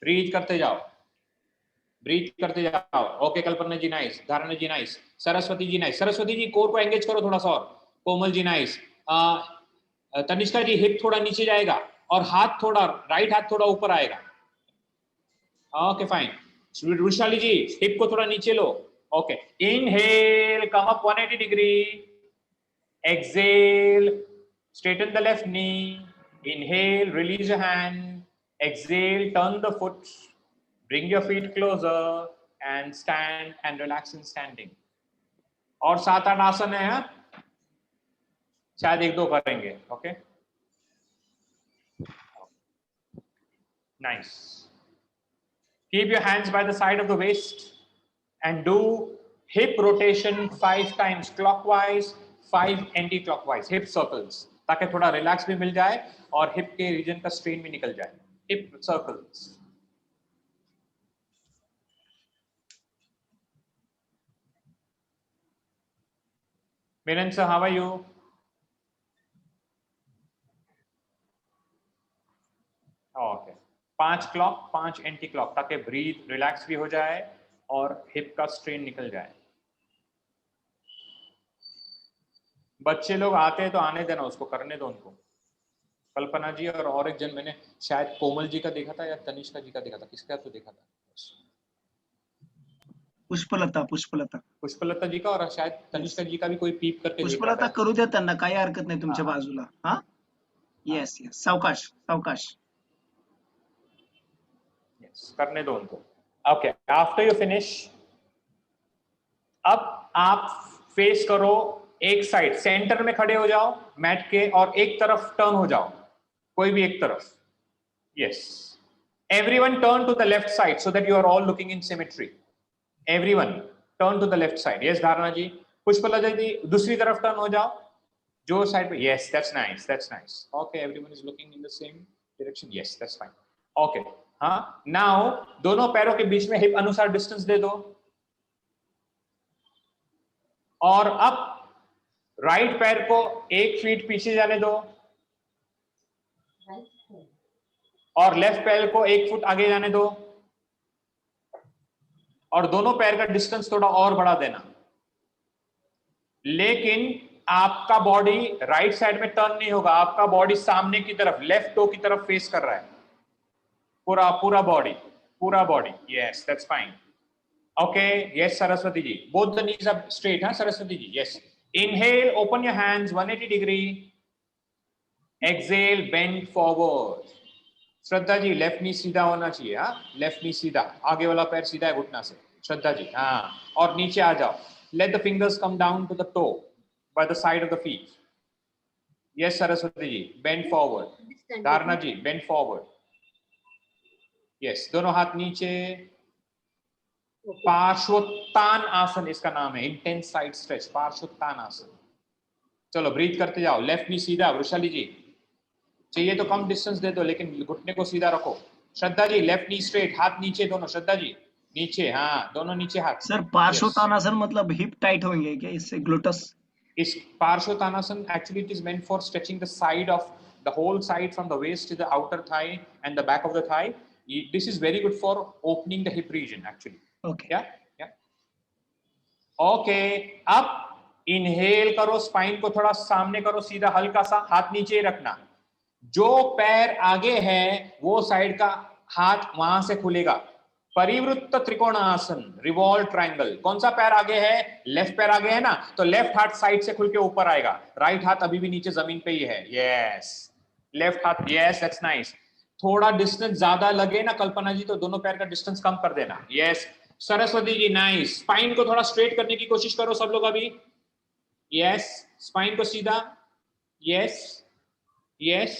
Breathe करते जाओ, ब्रीथ करते जाओ. ओके कल्पना जी नाइस, धारणा जी nice, Saraswati ji nice. Saraswati ji core को एंगेज करो थोड़ा सा और. कोमल जी नाइस. तनिष्का जी हिप थोड़ा नीचे जाएगा और हाथ थोड़ा, राइट हाथ थोड़ा ऊपर आएगा. Okay fine. Vrishali ji hip को थोड़ा नीचे लो. Okay. Inhale, come up 180 degree. Exhale, straighten the left knee. Inhale, release your hand. Exhale, turn the foot. Bring your feet closer and stand and relax in standing. और 7-8 आसन है. शायद 1-2 करेंगे. Okay nice. Keep your hands by the side of the waist and do hip rotation 5 times clockwise, 5 anti-clockwise. Hip circles, ताकि थोड़ा रिलैक्स भी मिल जाए और हिप के रीजन का स्ट्रेन भी निकल जाए. Hip circles. Miran sir, how are you? Okay. 5 clock, 5 anti clock, ताकि ब्रीथ रिलैक्स भी हो जाए और हिप का स्ट्रेन निकल जाए. बच्चे लोग आते हैं तो आने देना, उसको करने दो उनको. कल्पना जी और एक जन मैंने शायद कोमल जी का देखा था या तनिष्का जी का देखा था. किसका तो देखा था? पुष्पलता जी का और शायद तनिष्का जी का भी कोई पीप करके. पुष्पलता करू द्या त्यांना, काही हरकत नाही तुमच्या बाजूला. हा यस यस, सावकाश सावकाश. यस, करने दो उनको. ओके. आफ्टर यू फिनिश, अब आप फेस करो एक साइड, सेंटर में खड़े हो जाओ मैट के और एक तरफ टर्न हो जाओ, कोई भी एक तरफ. Yes, everyone turn to the left side so that you are all looking in symmetry. Everyone turn to the left side. Yes, धारणा जी. पुष्पलता जी दूसरी तरफ टर्न हो जाओ. जो साइड पे, yes, that's nice, that's nice. Okay, everyone is looking in the same direction. Yes, that's fine. Okay, हाँ, now दोनों पैरों के बीच में हिप अनुसार डिस्टेंस दे दो, और अब राइट पैर को 1 फीट पीछे जाने दो, और लेफ्ट पैर को 1 फुट आगे जाने दो, और दोनों पैर का डिस्टेंस थोड़ा और बढ़ा देना, लेकिन आपका बॉडी राइट साइड में टर्न नहीं होगा, आपका बॉडी सामने की तरफ, लेफ्ट टो की तरफ फेस कर रहा है, पूरा body, yes, that's fine. Okay, yes Saraswati ji, both the knees are straight. हाँ Saraswati ji, yes. Inhale, open your hands 180 degree. Exhale, bend forward. Shraddha ji, left knee सीधा होना चाहिए. हाँ, लेफ्ट नी सीधा, आगे वाला पैर सीधा है घुटना से. श्रद्धा जी, हाँ, और नीचे आ जाओ. Let the fingers come down to the toe by the side of the feet. Yes, Saraswati ji, bend forward. Dharna ji, bend forward. Yes, दोनों हाथ नीचे. पार्श्वोत्तान आसन इसका नाम है, इंटेंस साइड स्ट्रेच, पार्श्वोत्तान आसन. चलो ब्रीथ करते जाओ. लेफ्ट नी सीधा. वृषाली जी, चाहिए तो कम डिस्टेंस दे दो, लेकिन घुटने को सीधा रखो. श्रद्धा जी, लेफ्ट नी स्ट्रेट, हाथ नीचे दोनों. श्रद्धा जी, नीचे, हाँ, दोनों नीचे हाथ. सर पार्श्वोत्तानासन मतलब हिप टाइट होंगे क्या इससे, gluteus? Is Parshvottanasana, actually it is meant for stretching the side of the whole side from the waist to the outer thigh and the back of the thigh. This is very good for opening the hip region actually. Okay. Yeah. Okay, अब inhale करो, spine को थोड़ा सामने करो, सीधा, हल्का सा, हाथ नीचे रखना. जो पैर आगे है वो साइड का हाथ वहां से खुलेगा. परिवृत्त त्रिकोणासन, रिवॉल्व ट्रायंगल. कौन सा पैर आगे है? लेफ्ट पैर आगे है ना, तो लेफ्ट हाथ साइड से खुल के ऊपर आएगा, राइट हाथ अभी भी नीचे जमीन पे ही है. यस, लेफ्ट हाथ, यस, दैट्स नाइस. थोड़ा डिस्टेंस ज्यादा लगे ना कल्पना जी, तो दोनों पैर का डिस्टेंस कम कर देना. यस, सरस्वती जी, नाइस. स्पाइन को थोड़ा स्ट्रेट करने की कोशिश करो सब लोग अभी. यस, स्पाइन को सीधा. Yes yes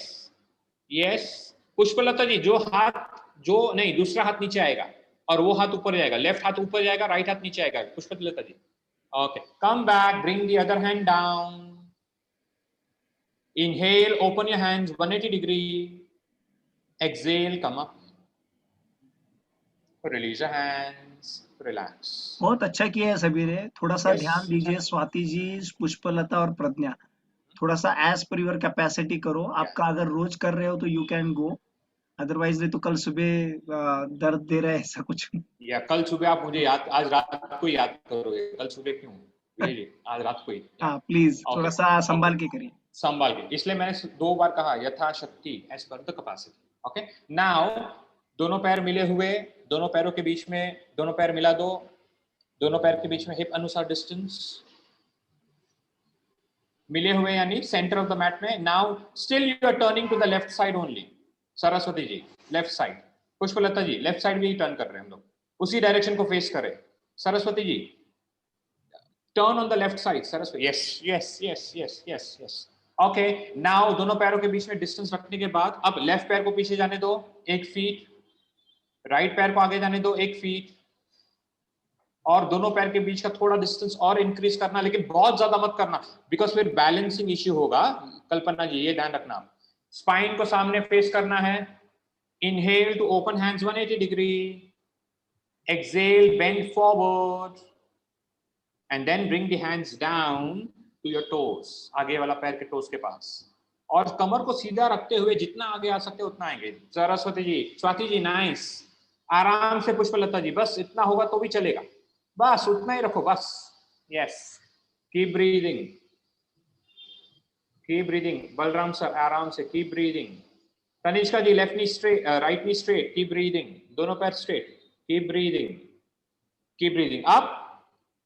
yes. Pushpalata ji, जो नहीं, दूसरा हाथ नीचे आएगा और वो हाथ ऊपर जाएगा. लेफ्ट हाथ ऊपर जाएगा, राइट हाथ नीचे आएगा. Pushpalata ji, okay. Come back, bring the other hand down. Inhale, open your hands 180 degree. Exhale, come up. Release your hands, relax. बहुत अच्छा किया है सभी ने. थोड़ा सा Yes. ध्यान दीजिए, स्वाति जी, पुष्पलता और प्रज्ञा, थोड़ा सा एज पर योर कैपेसिटी करो. आपका अगर रोज कर रहे हो तो यू कैन गो, अदरवाइज नहीं तो कल सुबह दर्द दे रहा है ऐसा कुछ. या कल सुबह आप मुझे आज रात को याद करोगे. कल सुबह क्यों जी, आज रात को ही. हाँ प्लीज, थोड़ा सा संभाल के करिए. संभाल के, इसलिए मैंने 2 बार कहा, यथाशक्ति, as per the capacity. Okay, now दोनों पैर मिले हुए, दोनों पैरों के बीच में, दोनों पैर मिला दो, दोनों पैर के बीच में हिप अनुसार डिस्टेंस मिले हुए, यानी सेंटर ऑफ द मैट में. Now still you are turning to the left side only. Saraswati ji, left side. Pushpalata ji, left side भी टर्न कर रहे हैं हम लोग, उसी डायरेक्शन को फेस करें. Saraswati ji, turn on the left side. Saraswati, yes yes yes yes yes yes. Okay, now दोनों पैरों के बीच में डिस्टेंस रखने के बाद अब लेफ्ट पैर को पीछे जाने दो 1 फीट, राइट पैर को आगे जाने दो 1 फीट, और दोनों पैर के बीच का थोड़ा डिस्टेंस और इंक्रीज करना, लेकिन बहुत ज्यादा मत करना, बिकॉज फिर बैलेंसिंग इश्यू होगा. कल्पना जी, ये ध्यान रखना. स्पाइन को सामने फेस करना है. Inhale to open hands 180 degree. Exhale, bend forward, and then bring the hands down to your toes, आगे वाला पैर के टोस के पास, और कमर को सीधा रखते हुए जितना आगे आ सकते उतना आएंगे. सरस्वती जी, स्वाति जी, नाइस. आराम से. पुष्पलता जी, बस इतना होगा तो भी चलेगा, बस उतना ही रखो, बस. Yes, keep breathing, keep breathing. Balram sir, आराम से, keep breathing. Tanishka ji, left knee straight, right knee straight, keep breathing. दोनों पैर straight, keep breathing, keep breathing. अब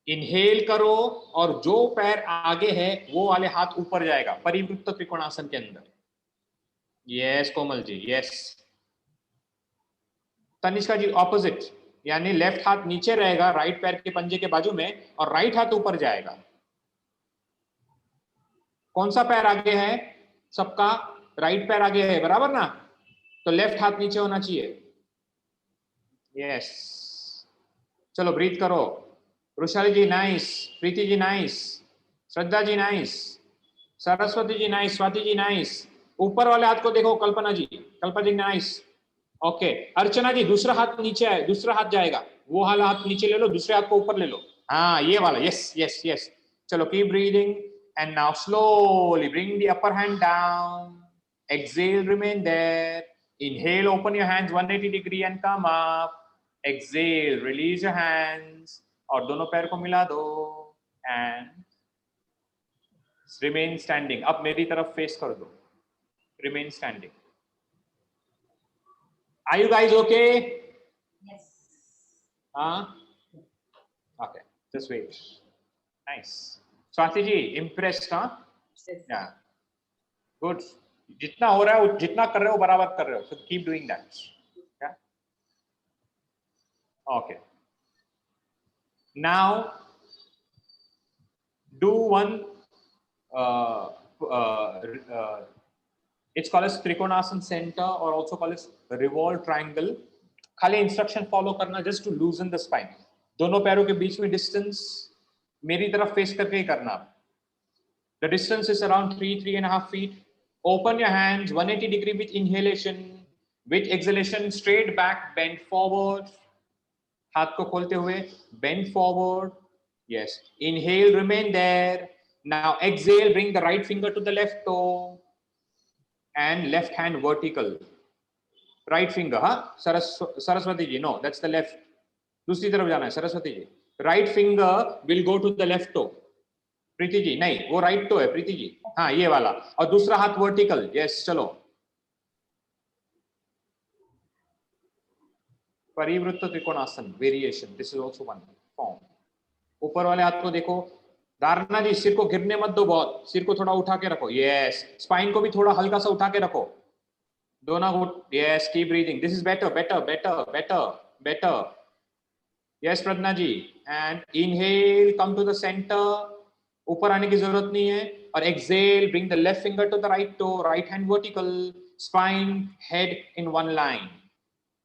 इनहेल करो और जो पैर आगे है वो वाले हाथ ऊपर जाएगा, परिवृत्त त्रिकोणासन के अंदर. Yes Komal ji, yes. तनिष्का जी, ऑपोजिट, यानी लेफ्ट हाथ नीचे रहेगा राइट पैर के पंजे के बाजू में, और राइट हाथ ऊपर जाएगा. कौन सा पैर आगे है? सबका राइट पैर आगे है, बराबर ना, तो लेफ्ट हाथ नीचे होना चाहिए. यस, चलो ब्रीथ करो. वृषाली जी, नाइस. प्रीति ji, nice. Shraddha ji, nice. Saraswati ji nice, Swati ji nice, ऊपर वाले हाथ को देखो, कल्पना जी नाइस, ओके। अर्चना जी दूसरा हाथ नीचे है, दूसरा हाथ जाएगा, वो वाला हाथ नीचे ले लो, दूसरे हाथ को ऊपर ले लो, हाँ ये वाला, यस यस यस। चलो keep breathing and now slowly bring the upper hand down, exhale remain there, inhale open your hands 180 degree and come up, exhale release your hands और दोनों पैर को मिला दो and remain standing। अब मेरी तरफ फेस कर दो, remain standing। Are you guys okay? Yes. Okay, just wait। Nice। Swati ji impressed, huh? Yeah, good। जितना हो रहा है, जितना कर रहे हो बराबर कर रहे हो, so keep doing that। Yeah, okay। Now do one it's called as Trikonasana center or also called as revolve triangle। खाली इंस्ट्रक्शन फॉलो करना, just to loosen the spine। दोनों पैरों के बीच में डिस्टेंस मेरी तरफ फेस करके ही करना। The distance is around 3.5 feet। Open your hands 180 degree with inhalation, with exhalation straight back, bend forward। हाथ को खोलते हुए bend forward, yes। Inhale, remain there। Now exhale, bring the right finger to the left toe and left hand vertical। Right finger, हाँ सरस्वती जी, no that's the left, दूसरी तरफ जाना है Saraswati ji. Right finger will go to the left toe। Preeti ji नहीं, वो राइट टो है प्रीति जी, हाँ ये वाला, और दूसरा हाथ वर्टिकल, यस। चलो Parivrtta Trikonasana variation, this is also one form. ऊपर वाले हाथ को देखो, धारणा जी सिर को गिरने मत दो, बहुत सिर को थोड़ा उठा के रखो, यस। स्पाइन को भी थोड़ा हल्का सा उठा के रखो, दोनों को, yes. Keep breathing, this is better better better better better, yes Pragya ji. And inhale, come to the centre, ऊपर आने की जरूरत नहीं है, और exhale, bring the left finger to the right toe, right hand vertical, spine head in one line,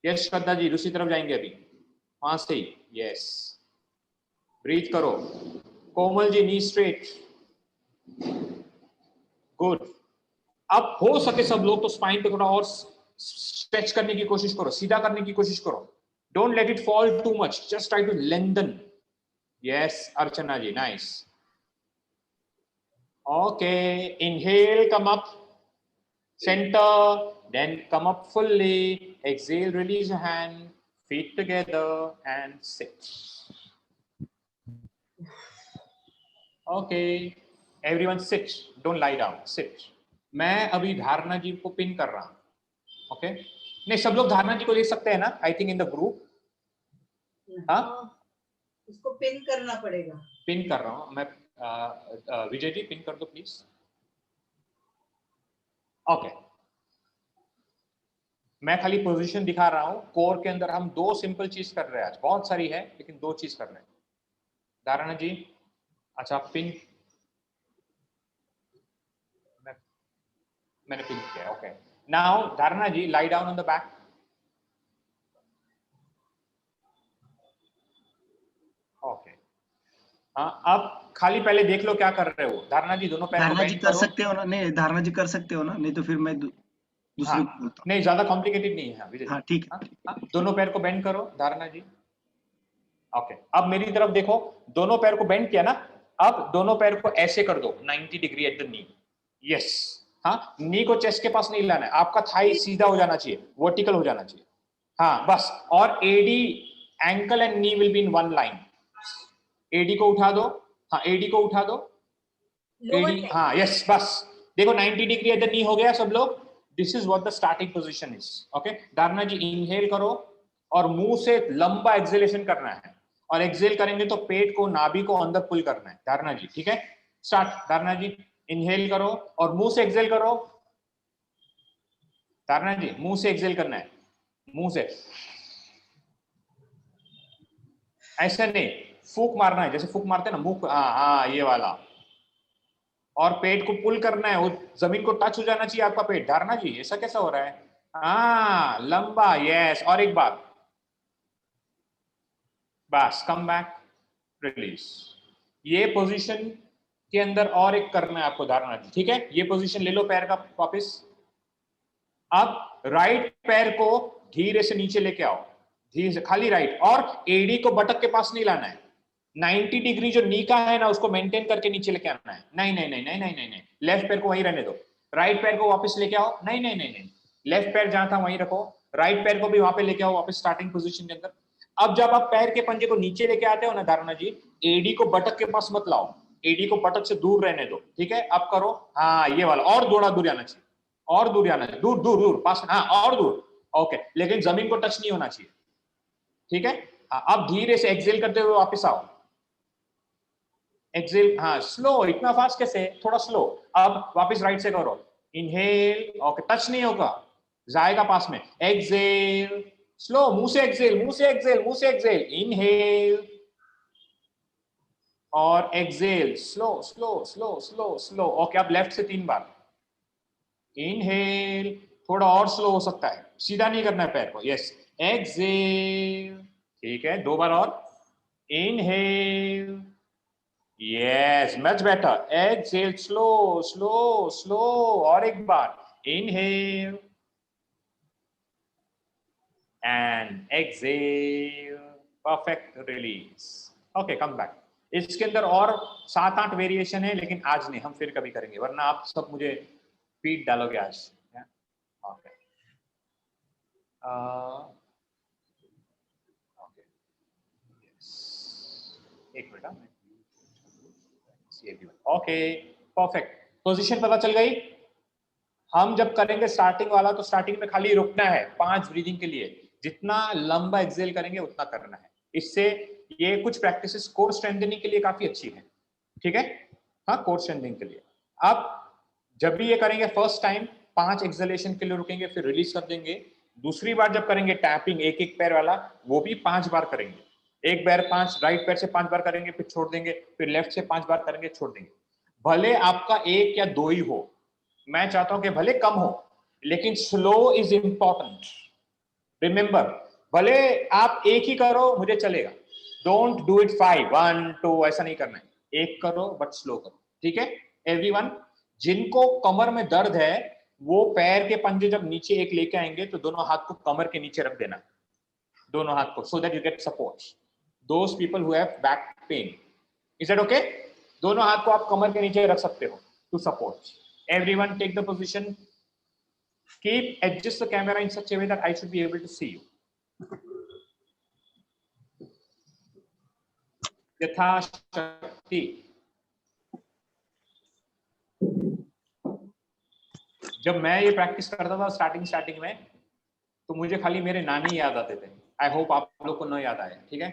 yes. Shraddha ji दूसरी तरफ जाएंगे अभी, वहां से ही, यस। ब्रीथ करो। कोमल जी नी स्ट्रेट, गुड। अब हो सके सब लोग तो स्पाइन पे थोड़ा और स्ट्रेच करने की कोशिश करो, सीधा करने की कोशिश करो, don't let it fall too much, just try to lengthen, yes. Archana ji nice, okay। Inhale, come up center, then come up fully, exhale, release your hand, feet together and sit, okay। everyone sit, don't lie down, sit। मैं अभी धारणा जी को पिन कर रहा हूं, ओके। नहीं सब लोग धारणा जी को देख सकते हैं ना, I think in the group, हाँ उसको पिन करना पड़ेगा। पिन कर रहा हूं मैं, विजय जी पिन कर दो प्लीज, ओके। मैं खाली पोजीशन दिखा रहा हूं, कोर के अंदर हम दो सिंपल चीज कर रहे हैं आज, बहुत सारी है लेकिन दो चीज कर रहे हैं। धारणा जी, अच्छा पिन, मैंने पिन किया, okay. Now Dharana ji lie down on the back, okay. हाँ अब खाली पहले देख लो क्या कर रहे हो। धारणा जी दोनों पैर को धारणा जी बेंड कर करो, सकते हो ना? नहीं धारणा जी कर सकते हो ना? नहीं तो फिर मैं दूसरे हाँ, को बोलता हूँ। नहीं ज्यादा कॉम्प्लिकेटेड नहीं है विजय। हाँ ठीक है। हाँ, दोनों पैर को बेंड करो धारणा जी, ओके। अब मेरी तरफ देखो, दोनों पैर को बेंड किया ना, अब दोनों पैर को ऐसे कर दो 90 degree at the knee, yes. हाँ नी को चेस्ट के पास नहीं लाना है, आपका थाई सीधा हो जाना चाहिए, वर्टिकल हो जाना चाहिए, हाँ बस। और एडी, ankle and knee will be in one line. एडी को उठा दो, हाँ एडी को उठा दो, एडी, हाँ यस बस। देखो 90 डिग्री एट द नी हो गया सब लोग, this is what the starting position is, okay. धारणा जी इनहेल करो और मुंह से लंबा एक्सहेलेशन करना है, और एक्सहेल करेंगे तो पेट को, नाभि को अंदर पुल करना है। धारणा जी ठीक है, स्टार्ट। धारणा जी इनहेल करो और मुंह से एक्सहेल करो, धारणा जी मुंह से एक्सहेल करना है, मुंह से, ऐसा नहीं फूक मारना है, जैसे फूक मारते हैं ना मुंह, हाँ हाँ ये वाला। और पेट को पुल करना है, वो जमीन को टच हो जाना चाहिए आपका पेट। धारणा जी ऐसा कैसा हो रहा है, हाँ लंबा, यस। और एक बार, बस कम बैक, रिलीज। ये पोजीशन के अंदर और एक करना है आपको धारणा जी, ठीक है। ये पोजीशन ले लो पैर का वापस। अब राइट पैर को धीरे से नीचे लेके आओ, धीरे से, खाली राइट, और एडी को बटक के पास नहीं लाना है। 90 डिग्री जो नी का है ना उसको मेंटेन करके नीचे लेके आना है। नहीं नहीं नहीं नहीं नहीं नहीं नहीं, लेफ्ट पैर को वहीं रहने दो, राइट पैर को वापस लेके आओ। नहीं नहीं नहीं नहीं, लेफ्ट पैर जहां था वहीं रखो, राइट पैर को भी वहां पे लेके आओ वापस स्टार्टिंग पोजीशन के अंदर। अब जब आप पैर के पंजे को नीचे लेके आते हो ना धारणा जी, एडी को बटक के पास मत लाओ, एडी को बटक से दूर रहने दो, ठीक है। अब करो, हाँ ये वाला, और थोड़ा दूर आना चाहिए, और दूर आना चाहिए, दूर दूर दूर पास, हाँ और दूर, ओके, लेकिन जमीन को टच नहीं होना चाहिए, ठीक है। अब धीरे से एक्सेल करते हुए वापस आओ, एक्सेल, हाँ स्लो, इतना फास्ट कैसे, थोड़ा स्लो। अब वापस राइट से करो, इनहेल, ओके, टच नहीं होगा, जाएगा पास में, एक्सेल, स्लो, मुंह से एक्सेल, मुंह से एक्सेल, मुंह से एक्सेल, इनहेल और exhale, slow slow slow slow slow, okay. अब लेफ्ट से 3 बार, इनहेल, थोड़ा और स्लो हो सकता है, सीधा नहीं करना है पैर को, यस, एक्सेल, ठीक है, 2 बार और, inhale, yes, much better, exhale, slow slow slow, और एक बार, inhale and exhale, perfect, release, okay, come back. इसके अंदर और 7-8 वेरिएशन है, लेकिन आज नहीं, हम फिर कभी करेंगे, वरना आप सब मुझे फीड डालोगे आज, ओके। एक मिनट, ओके, परफेक्ट, पोजीशन पता चल गई। हम जब करेंगे स्टार्टिंग वाला तो स्टार्टिंग में खाली रुकना है 5 ब्रीदिंग के लिए, जितना लंबा एक्सेल करेंगे उतना करना है। इससे ये कुछ प्रैक्टिसेस कोर स्ट्रेंथनिंग के लिए काफी अच्छी है, ठीक है, हाँ, कोर स्ट्रेंथनिंग के लिए। अब जब भी ये करेंगे फर्स्ट टाइम 5 एक्सेलेशन के लिए रुकेंगे, फिर रिलीज कर देंगे। दूसरी बार जब करेंगे टैपिंग एक एक पैर वाला, वो भी 5 बार करेंगे, एक पैर 5, राइट पैर से 5 बार करेंगे, फिर छोड़ देंगे, फिर लेफ्ट से 5 बार करेंगे, छोड़ देंगे। भले आपका 1 या 2 ही हो, मैं चाहता हूं कि भले कम हो, लेकिन स्लो इज इंपॉर्टेंट, रिमेंबर। भले आप 1 ही करो, मुझे चलेगा, डोंट डू इट 5, 1 2, ऐसा नहीं करना है, 1 करो बट स्लो करो, ठीक है एवरीवन। जिनको कमर में दर्द है वो पैर के पंजे जब नीचे एक लेके आएंगे तो दोनों हाथ को कमर के नीचे रख देना, दोनों हाथ को, सो that you get support. Those people who have back pain, is that okay? दोनों हाथ को आप कमर के नीचे रख सकते हो to support. Everyone take the position, keep adjust the camera in such a way that I should be able to see you. यथाशक्ति। जब मैं ये प्रैक्टिस करता था स्टार्टिंग में, तो मुझे खाली मेरे नानी याद आते थे। आई होप आप लोग को न याद आए, ठीक है।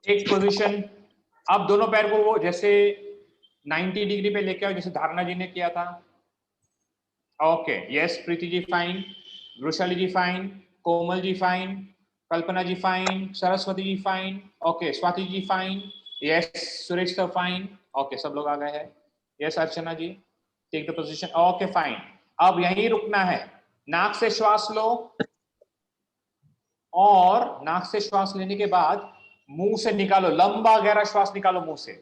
एक पोजीशन, आप दोनों पैर को वो जैसे 90 डिग्री पे लेके आओ, जैसे धारणा जी ने किया था। Okay, yes Preeti ji fine, Vrishali ji fine, Komal ji fine, Kalpana ji fine, Saraswati ji fine, okay, Swati ji fine, yes, Suresh sir fine, okay, सब लोग आ गए हैं। Yes Archana ji, take the position, okay fine. अब यहीं रुकना है, नाक से श्वास लो और नाक से श्वास लेने के बाद मुंह से निकालो, लंबा गहरा श्वास निकालो मुंह से,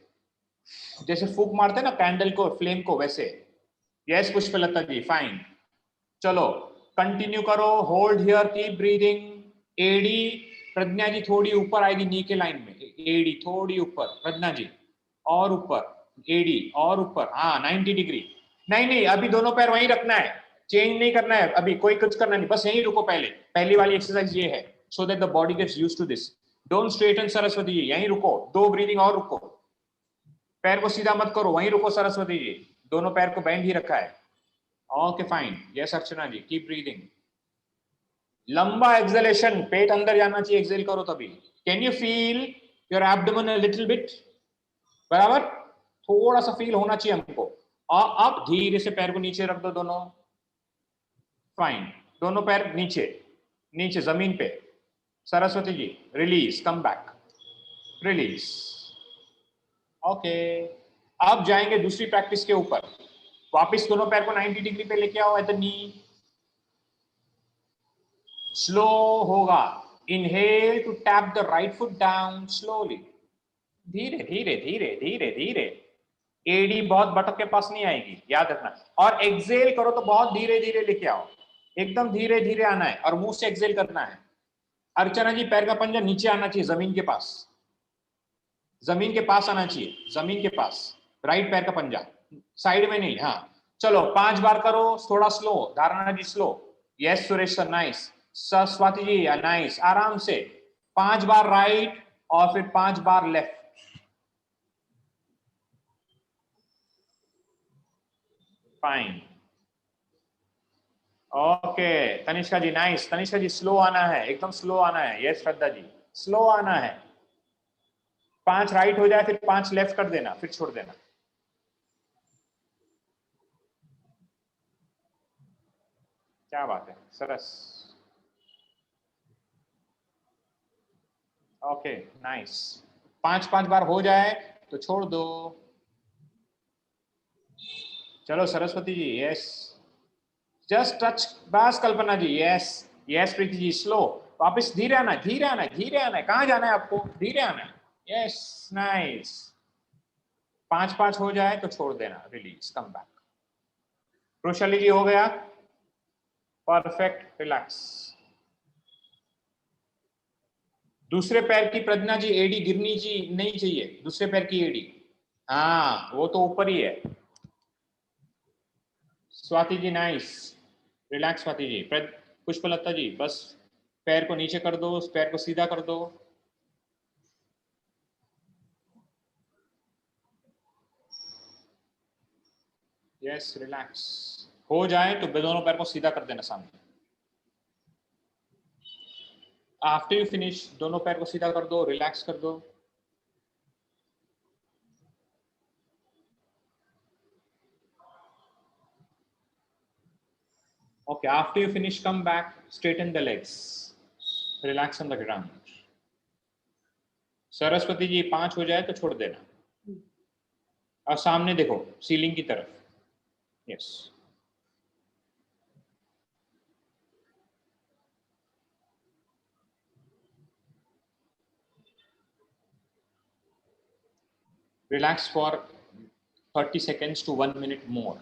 जैसे फूंक मारते हैं ना कैंडल को, फ्लेम को, वैसे। Yes Pushpalata ji fine. चलो कंटिन्यू करो, होल्ड हियर, कीप ब्रीदिंग। एडी प्रज्ञा जी थोड़ी ऊपर आएगी नी के लाइन में, एडी थोड़ी ऊपर, प्रज्ञा जी और ऊपर, एडी और ऊपर, हाँ 90 डिग्री। नहीं नहीं, अभी दोनों पैर वहीं रखना है, चेंज नहीं करना है, अभी कोई कुछ करना नहीं, बस यहीं रुको। पहली वाली एक्सरसाइज ये है, so that the body gets used to this. Don't straighten Saraswati ji, यहीं रुको, 2 ब्रीदिंग और रुको, पैर को सीधा मत करो, वहीं रुको सरस्वती जी, दोनों पैर को बैंड ही रखा है। ओके फाइन, यस अर्चना जी, कीप ब्रीदिंग। लंबा एक्सहेलेशन, पेट अंदर जाना चाहिए, एक्सहेल करो तभी। Can you feel your abdomen a little bit? बराबर, थोड़ा सा फील होना चाहिए हमको। और अब धीरे से पैर को नीचे रख दो दोनों, फाइन, दोनों पैर नीचे, नीचे जमीन पे। Saraswati ji release, come back, release. Okay, अब जाएंगे दूसरी प्रैक्टिस के ऊपर। वापिस दोनों पैर को 90 डिग्री पे लेके आओ एट द नी। स्लो होगा, inhale to tap the right foot down slowly, धीरे धीरे धीरे धीरे धीरे, एडी बहुत बटक के पास नहीं आएगी, याद रखना। और एक्सेल करो तो बहुत धीरे धीरे लेके आओ, एकदम धीरे धीरे आना है और मुंह से एक्सेल करना है। अर्चना जी पैर का पंजा नीचे आना चाहिए, जमीन के पास, जमीन के पास आना चाहिए, जमीन के पास, राइट पैर का पंजा, साइड में नहीं। हाँ चलो 5 बार करो, थोड़ा slow, Dharana ji slow. Yes Suresh sir nice, Swati ji nice, आराम से 5 बार राइट और फिर 5 बार left. Fine, okay Tanishka ji nice, Tanishka ji slow आना है, एकदम स्लो आना है। यस श्रद्धा जी स्लो आना है, 5 राइट हो जाए फिर 5 लेफ्ट कर देना, फिर छोड़ देना। क्या बात है, सरस, ओके नाइस। 5 बार हो जाए तो छोड़ दो। चलो Saraswati ji yes, just touch, बस कल्पना जी यस, यस प्रीति जी स्लो, वापस धीरे आना है, धीरे आना है, धीरे आना है। कहाँ जाना है आपको, धीरे आना है। यस नाइस, 5 हो जाए तो छोड़ देना, रिलीज, कम बैक। रोशली जी हो गया, परफेक्ट, रिलैक्स। दूसरे पैर की प्रज्ञा जी एडी गिरनी जी नहीं चाहिए, दूसरे पैर की एडी, हाँ वो तो ऊपर ही है। Swati ji nice, relax Swati ji. पुष्पलता जी बस पैर को नीचे कर दो, उस पैर को सीधा कर दो। यस रिलैक्स, हो जाए तो दोनों पैर को सीधा कर देना सामने। आफ्टर यू फिनिश दोनों पैर को सीधा कर दो, रिलैक्स कर दो। Okay, after you finish, come back, straighten the legs, relax on the ground. Saraswati ji 5 हो जाए तो छोड़ देना और सामने देखो सीलिंग की तरफ। Yes relax for 30 seconds to 1 minute more.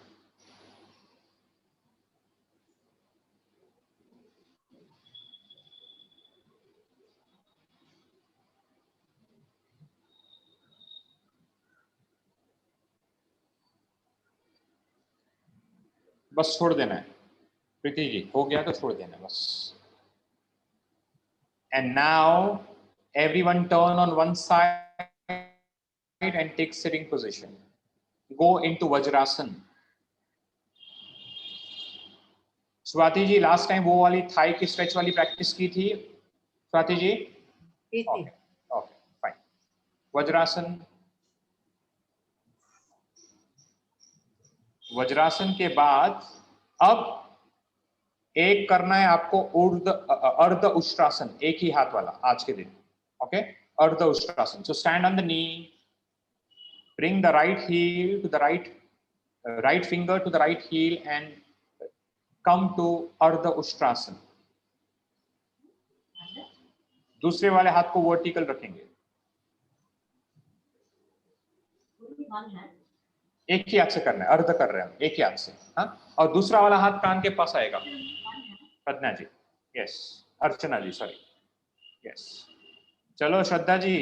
बस छोड़ देना है प्रीति जी, हो गया तो छोड़ देना बस। And now everyone turn on one side and take sitting position. Go into Vajrasana. Swati ji last time वो वाली थाई की स्ट्रेच वाली प्रैक्टिस की थी स्वाति जी? Okay fine. वज्रासन, वज्रासन के बाद अब एक करना है आपको अर्ध उष्ट्रासन, एक ही हाथ वाला आज के दिन। Okay Ardha Ushtrasana. So stand on the knee, bring the right heel to the right finger to the right heel and come to ardha ushtrasan. दूसरे वाले हाथ को वर्टिकल रखेंगे, एक ही हाथ से करना है, अर्ध कर रहे हैं एक ही हाथ से। हाँ और दूसरा वाला हाथ कान के पास आएगा। प्रज्ञा जी यस, अर्चना जी सॉरी यस। चलो श्रद्धा जी,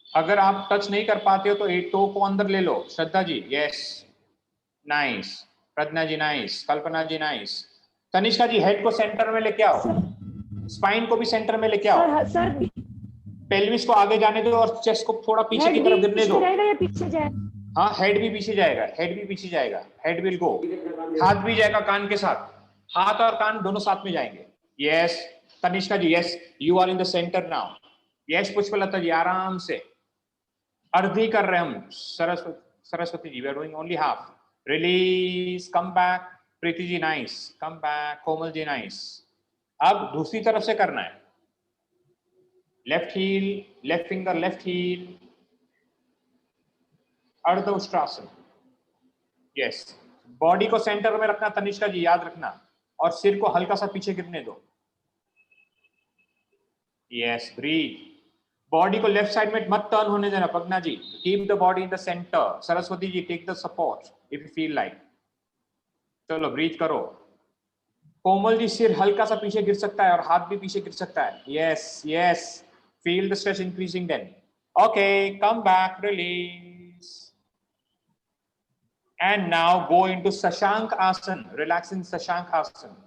अगर आप टच नहीं कर पाते हो तो एक टो को अंदर ले लो। श्रद्धा जी यस नाइस, प्रज्ञा जी नाइस, कल्पना जी नाइस। तनिष्का जी हेड को सेंटर में लेके आओ, स्पाइन को भी सेंटर में लेके आओ। सर पेल्विस को आगे जाने दो और चेस्ट को थोड़ा पीछे की तरफ गिरने दो। पीछे जाए, हाँ हेड भी पीछे जाएगा, हेड भी पीछे जाएगा, हेड विल गो, हाथ भी जाएगा कान के साथ, हाथ और कान दोनों साथ में जाएंगे। Yes Tanishka ji yes, you are in the centre now. Yes Pushpalata ji आराम से, अर्धी कर रहे हम। Saraswati ji we are doing only half. Release, come back. Preeti ji nice, come back. Komal ji nice. अब दूसरी तरफ से करना है, left heel, left finger, left heel, Ardha Ushtrasana. Yes body को सेंटर में रखना तनिष्का जी, याद रखना, और सिर को हल्का सा पीछे गिरने दो। यस ब्रीथ, बॉडी को लेफ्ट साइड में मत टर्न होने देना Pragya ji, keep the body in the centre. Saraswati ji take the support if you feel like. चलो ब्रीथ करो। कोमल जी सिर हल्का सा पीछे गिर सकता है और हाथ भी पीछे गिर सकता है। Yes yes, feel the stretch increasing then. Okay, come back, release and now go into Shashankasana. Relax इन शशांक आसन।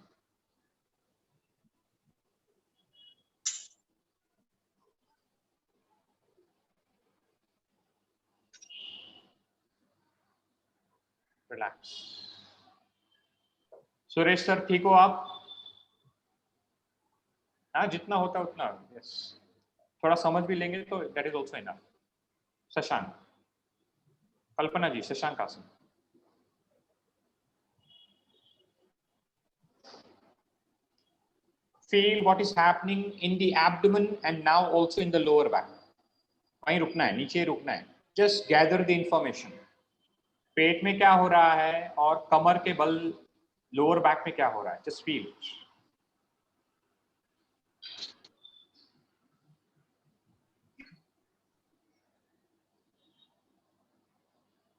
रिलैक्स। सुरेश सर ठीक हो आप? हाँ, जितना होता है उतना। यस, थोड़ा समझ भी लेंगे तो that is also enough. Shashank, Kalpana ji Shashankasana. Feel what is happening in the abdomen and now also in the lower back. वहीं रुकना है, नीचे रुकना है। Just gather the information. पेट में क्या हो रहा है और कमर के बल लोअर बैक में क्या हो रहा है। Just feel.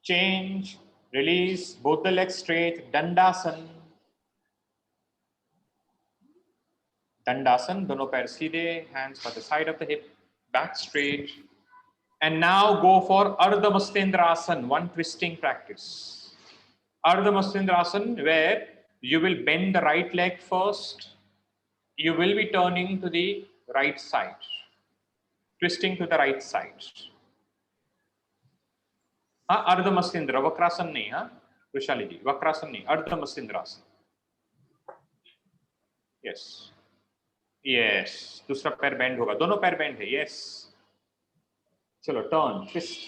Change, release, both the legs straight. Dandasan. Dandasan, दोनों पैर सीधे, hands by the side of the hip, back straight. And now go for Ardha Mastendrasan, one twisting practice. Ardha Mastendrasan, where you will bend the right leg first. You will be turning to the right side, twisting to the right side. हाँ, Ardha Mastendra, Vakrasan नहीं, हाँ वृषाली जी, Vakrasan नहीं, Ardha Mastendrasan. Yes. Yes, दूसरा पैर बेंड होगा, दोनों पैर बेंड है। Yes. चलो टर्न, ट्विस्ट।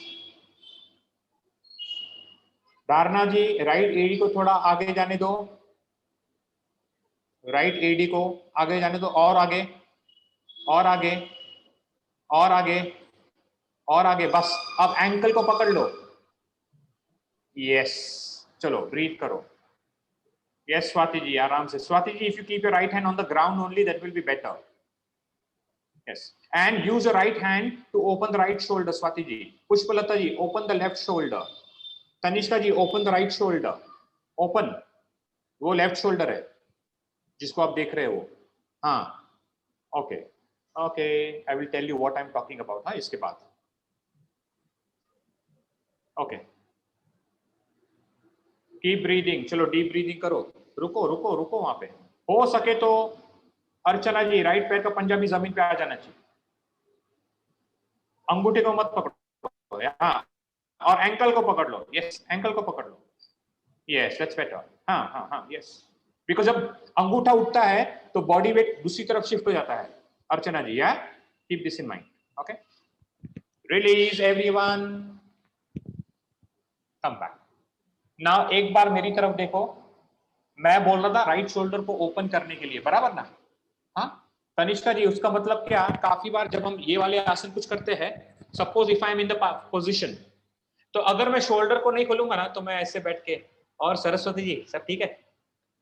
धारणा जी राइट एडी को थोड़ा आगे जाने दो, राइट एडी को आगे जाने दो, और आगे और आगे और आगे और आगे, बस। अब एंकल को पकड़ लो। यस, चलो ब्रीथ करो। यस स्वाति जी, आराम से। Swati ji, if you keep your right hand on the ground only, that will be better. Yes, and use your right hand to open the right shoulder. Swati ji, Pushpalata ji, open the left shoulder. Tanishka ji, open the right shoulder. Open. वो left shoulder है जिसको आप देख रहे हो। हाँ, okay, okay. I will tell you what I'm talking about. हाँ, इसके बाद। Okay. Keep breathing. चलो deep breathing करो। रुको रुको रुको वहाँ पे। हो सके तो अर्चना जी राइट पैर का पंजा भी जमीन पे आ जाना चाहिए। अंगूठे को मत पकड़ो, हाँ, और एंकल को पकड़ लो। यस, एंकल को पकड़ लो। Yes, that's better. हाँ हाँ हाँ, यस। बिकॉज जब अंगूठा उठता है तो बॉडी वेट दूसरी तरफ शिफ्ट हो जाता है। अर्चना जी, या keep this in mind. Okay, release everyone, come back. Now एक बार मेरी तरफ देखो। मैं बोल रहा था राइट शोल्डर को ओपन करने के लिए, बराबर ना? हाँ तनिष्का जी, उसका मतलब क्या, काफी बार जब हम ये वाले आसन कुछ करते हैं, suppose if I am in the position, तो अगर मैं शोल्डर को नहीं खोलूंगा ना, तो मैं ऐसे बैठ के, और सरस्वती जी सब ठीक है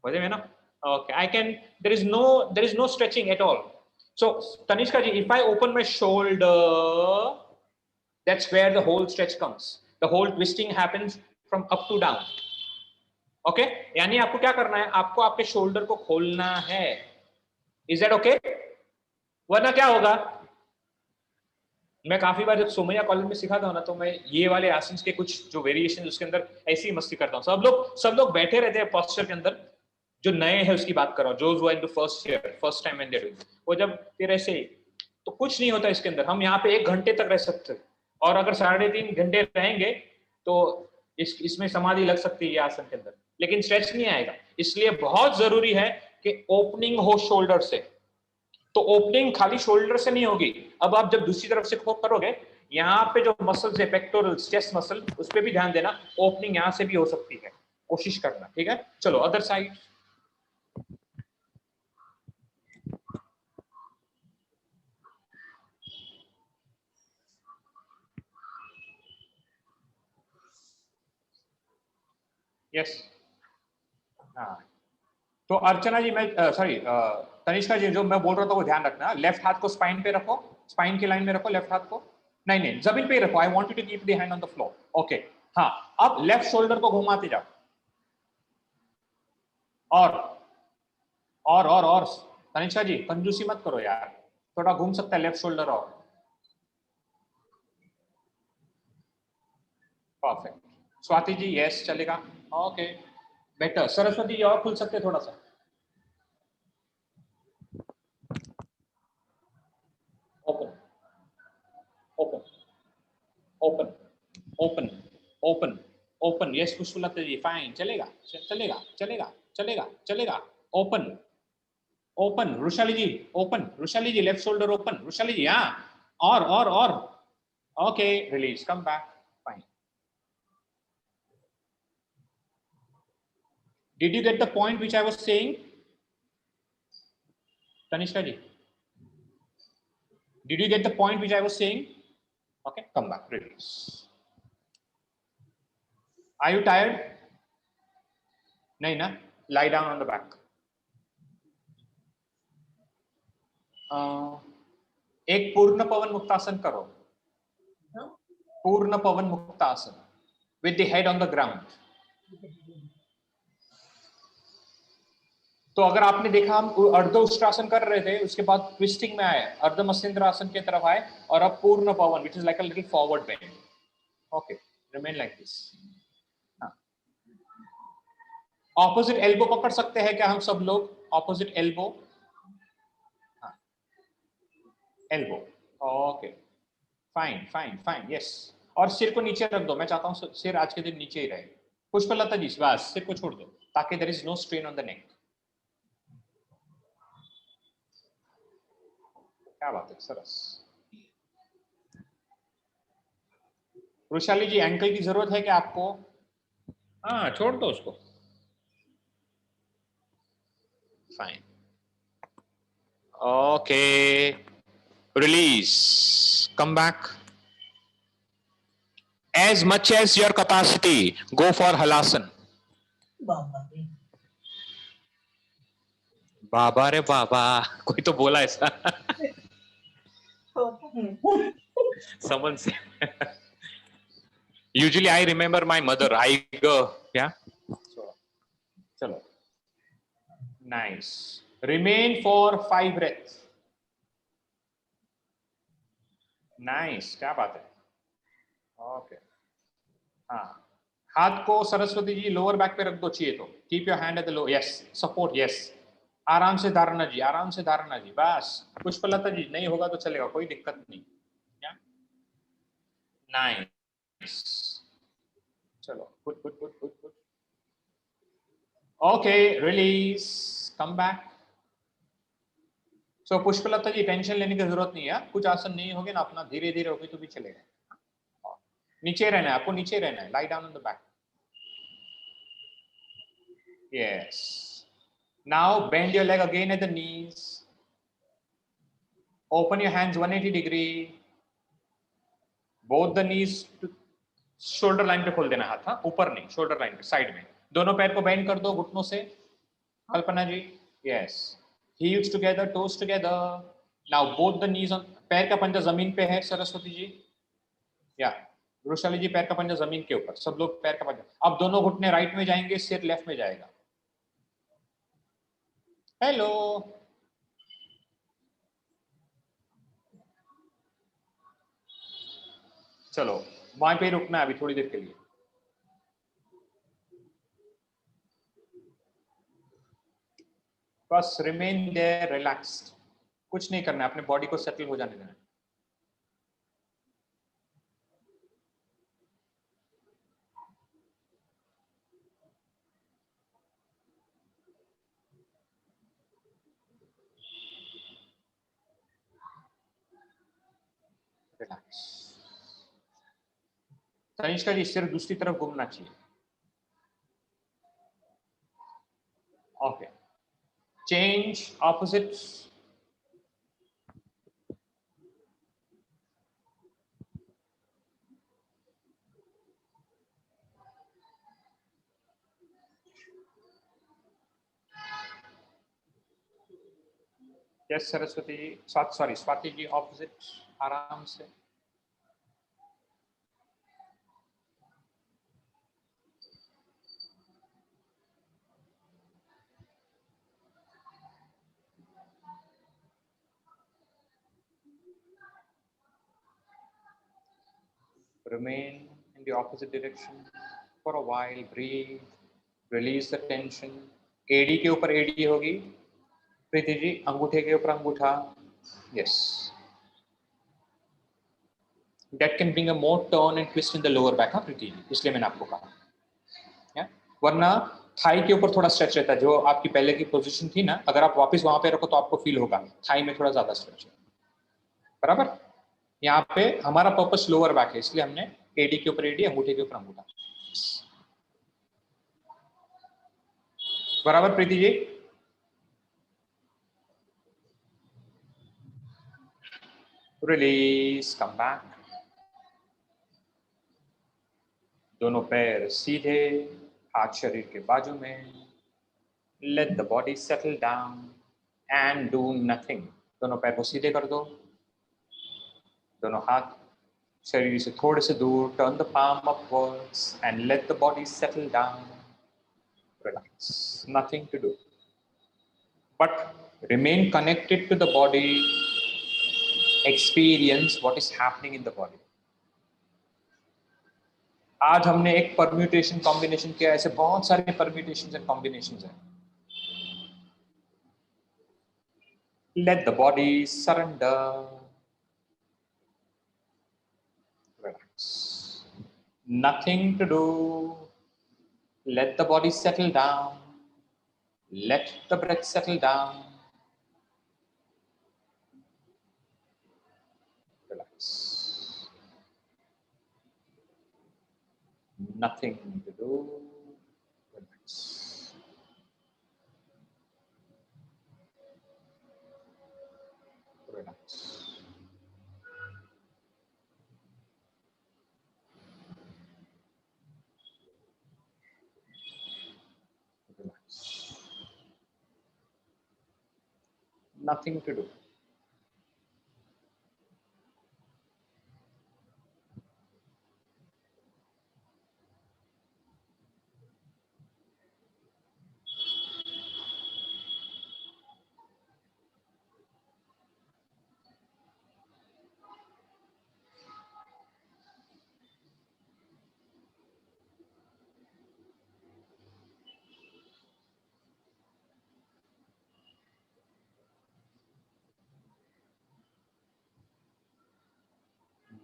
वजह में ना? Okay, I can, there is no stretching at all. So Tanishka ji, if I open my shoulder, that's where the whole stretch comes, the whole twisting happens from up to down. Okay, यानी आपको क्या करना है, आपको आपके शोल्डर को खोलना है। Is that okay? वरना क्या होगा, मैं काफी बार जब सोमैया कॉलेज में सिखाता हूँ ना, तो मैं ये वाले आसन के कुछ जो वेरिएशन उसके अंदर ऐसी ही मस्ती करता हूँ। सब लोग बैठे रहते हैं पोस्चर के अंदर। जो नए हैं उसकी बात कर रहा हूँ, जो in the first year, first time when they doing, वो जब फिर ऐसे ही, तो कुछ नहीं होता इसके अंदर। हम यहाँ पे 1 घंटे तक रह सकते हैं, और अगर 3.5 घंटे रहेंगे तो इसमें समाधि लग सकती है ये आसन के अंदर, लेकिन स्ट्रेच नहीं आएगा। इसलिए बहुत जरूरी है कि ओपनिंग हो शोल्डर से। तो ओपनिंग खाली शोल्डर से नहीं होगी। अब आप जब दूसरी तरफ से करोगे, यहाँ पे जो मसल्स है, पेक्टोरल्स, चेस्ट मसल, उस पर भी ध्यान देना। ओपनिंग यहाँ से भी हो सकती है, कोशिश करना। ठीक है, चलो अदर साइड। यस, हाँ। तो अर्चना जी, मैं सॉरी तनिष्का जी, जो मैं बोल रहा था वो ध्यान रखना। लेफ्ट हाथ को स्पाइन पे रखो, स्पाइन की लाइन में रखो लेफ्ट हाथ को, नहीं नहीं जमीन पे ही रखो, I want you to keep the hand on the floor, okay. हाँ, अब लेफ्ट शोल्डर को घुमाते जाओ, और तनिष्का जी कंजूसी मत करो यार, थोड़ा घूम सकता है लेफ्ट शोल्डर और, परफेक्ट। स्वाति जी यस चलेगा, ओके बेटर। सरस्वती जी और खुल सकते हैं थोड़ा सा, open open open open open open, yes Pushpalata ji fine, चलेगा चलेगा चलेगा चलेगा चलेगा, open open, Rushali ji open, Rushali ji left shoulder open, Rushali ji हाँ, और okay release, come back, fine. Did you get the point which I was saying? Tanishka ji, did you get the point which I was saying? Okay, come back, release. Are you tired? Nahi na? Lie down on the back. एक पूर्ण पवन मुक्तासन करो, पूर्ण पवन muktasana with the head on the ground. तो अगर आपने देखा हम अर्ध उष्ट्रासन कर रहे थे, उसके बाद ट्विस्टिंग में आए, अर्ध मत्स्येंद्रासन की तरफ आए, और अब पूर्ण पवन which is like a little forward bend, okay remain like this. Opposite elbow पकड़ सकते हैं क्या हम सब लोग, opposite elbow, elbow, okay fine fine fine yes, और सिर को नीचे रख दो, मैं चाहता हूं सिर आज के दिन नीचे ही रहे। पुष्पलता जी बस सिर को छोड़ दो ताकि there is no strain on the neck, क्या बात है, सरस। वृषाली जी एंकल की जरूरत है क्या आपको? हाँ छोड़ दो उसको, fine, okay release, come back, as much as your capacity, go for halasan. बाबा रे बाबा, कोई तो बोला ऐसा someone said usually I remember my mother, I go yeah, chalo nice, remain for 5 breaths, nice, क्या बात है, ओके हाँ, हाथ को सरस्वती जी लोअर बैक पे रख दो चाहिए तो, keep your hand at the low, yes support, yes आराम से धारणा जी, आराम से धारणा जी, बस। पुष्पलता जी नहीं होगा तो चलेगा, कोई दिक्कत नहीं, नाइस, चलो good good good good good, okay release, come back. So Pushpalata ji tension लेने की जरूरत नहीं है, कुछ आसन नहीं होगे ना अपना, धीरे धीरे होगी तो भी चलेगा, नीचे रहना है आपको, नीचे रहना है, लाई down on the back, yes. Now bend your leg again at the knees. Open your hands 180 degree. Both the knees to shoulder line पे खोल देना हाथ, हाँ ऊपर नहीं, shoulder line पे, साइड में, दोनों पैर को बेंड कर दो घुटनों से, कल्पना जी, yes. Heels together, toes together. Now both the knees on, पैर का पंजा जमीन पे है सरस्वती जी, या वृषाली जी पैर का पंजा जमीन के ऊपर, सब लोग पैर का पंजा, अब दोनों घुटने राइट में जाएंगे, सिर लेफ्ट में जाएगा, हेलो, चलो वहां पे रुकना है अभी थोड़ी देर के लिए, बस रिमेन देयर रिलैक्स्ड, कुछ नहीं करना है, अपने बॉडी को सेटल हो जाने देना है, रिलैक्स। तनिष्का जी सिर्फ दूसरी तरफ घूमना चाहिए, okay change opposite, yes Saraswati ji, sorry Swati ji, opposite, आराम से। Remain in the opposite direction for a while. Breathe. Release the tension. एडी के ऊपर एडी होगी प्रीति जी, अंगूठे के ऊपर अंगूठा। Yes. That can bring a more turn and twist in the lower back, हाँ प्रीति जी, इसलिए मैंने आपको कहा। वरना थाई के ऊपर थोड़ा स्ट्रेच रहता है, जो आपकी पहले की पोजीशन थी ना, अगर आप वापस वहां पे रखो तो आपको फील होगा थाई में थोड़ा ज्यादा स्ट्रेच है, बराबर। यहाँ पे हमारा पर्पस लोअर बैक है, इसलिए हमने एडी के ऊपर एडी, अंगूठे के ऊपर अंगूठा, बराबर Preeti ji. Release, come back, दोनों पैर सीधे, हाथ शरीर के बाजू में। Late the body subtle down and do nothing. दोनों पैर को सीधे कर दो, दोनों हाथ शरीर से थोड़े से दूर, turn the palm upwards and let the body settle down. Relax, nothing to do, but remain connected to the body, experience what is happening in the body. आज हमने एक परम्यूटेशन कॉम्बिनेशन किया, ऐसे बहुत सारे परम्यूटेशंस एंड कॉम्बिनेशंस हैं। Let the body surrender. Relax, nothing to do. Let the body settle down. Let the breath settle down. Relax. Nothing to do. Relax. Relax. Relax. Nothing to do.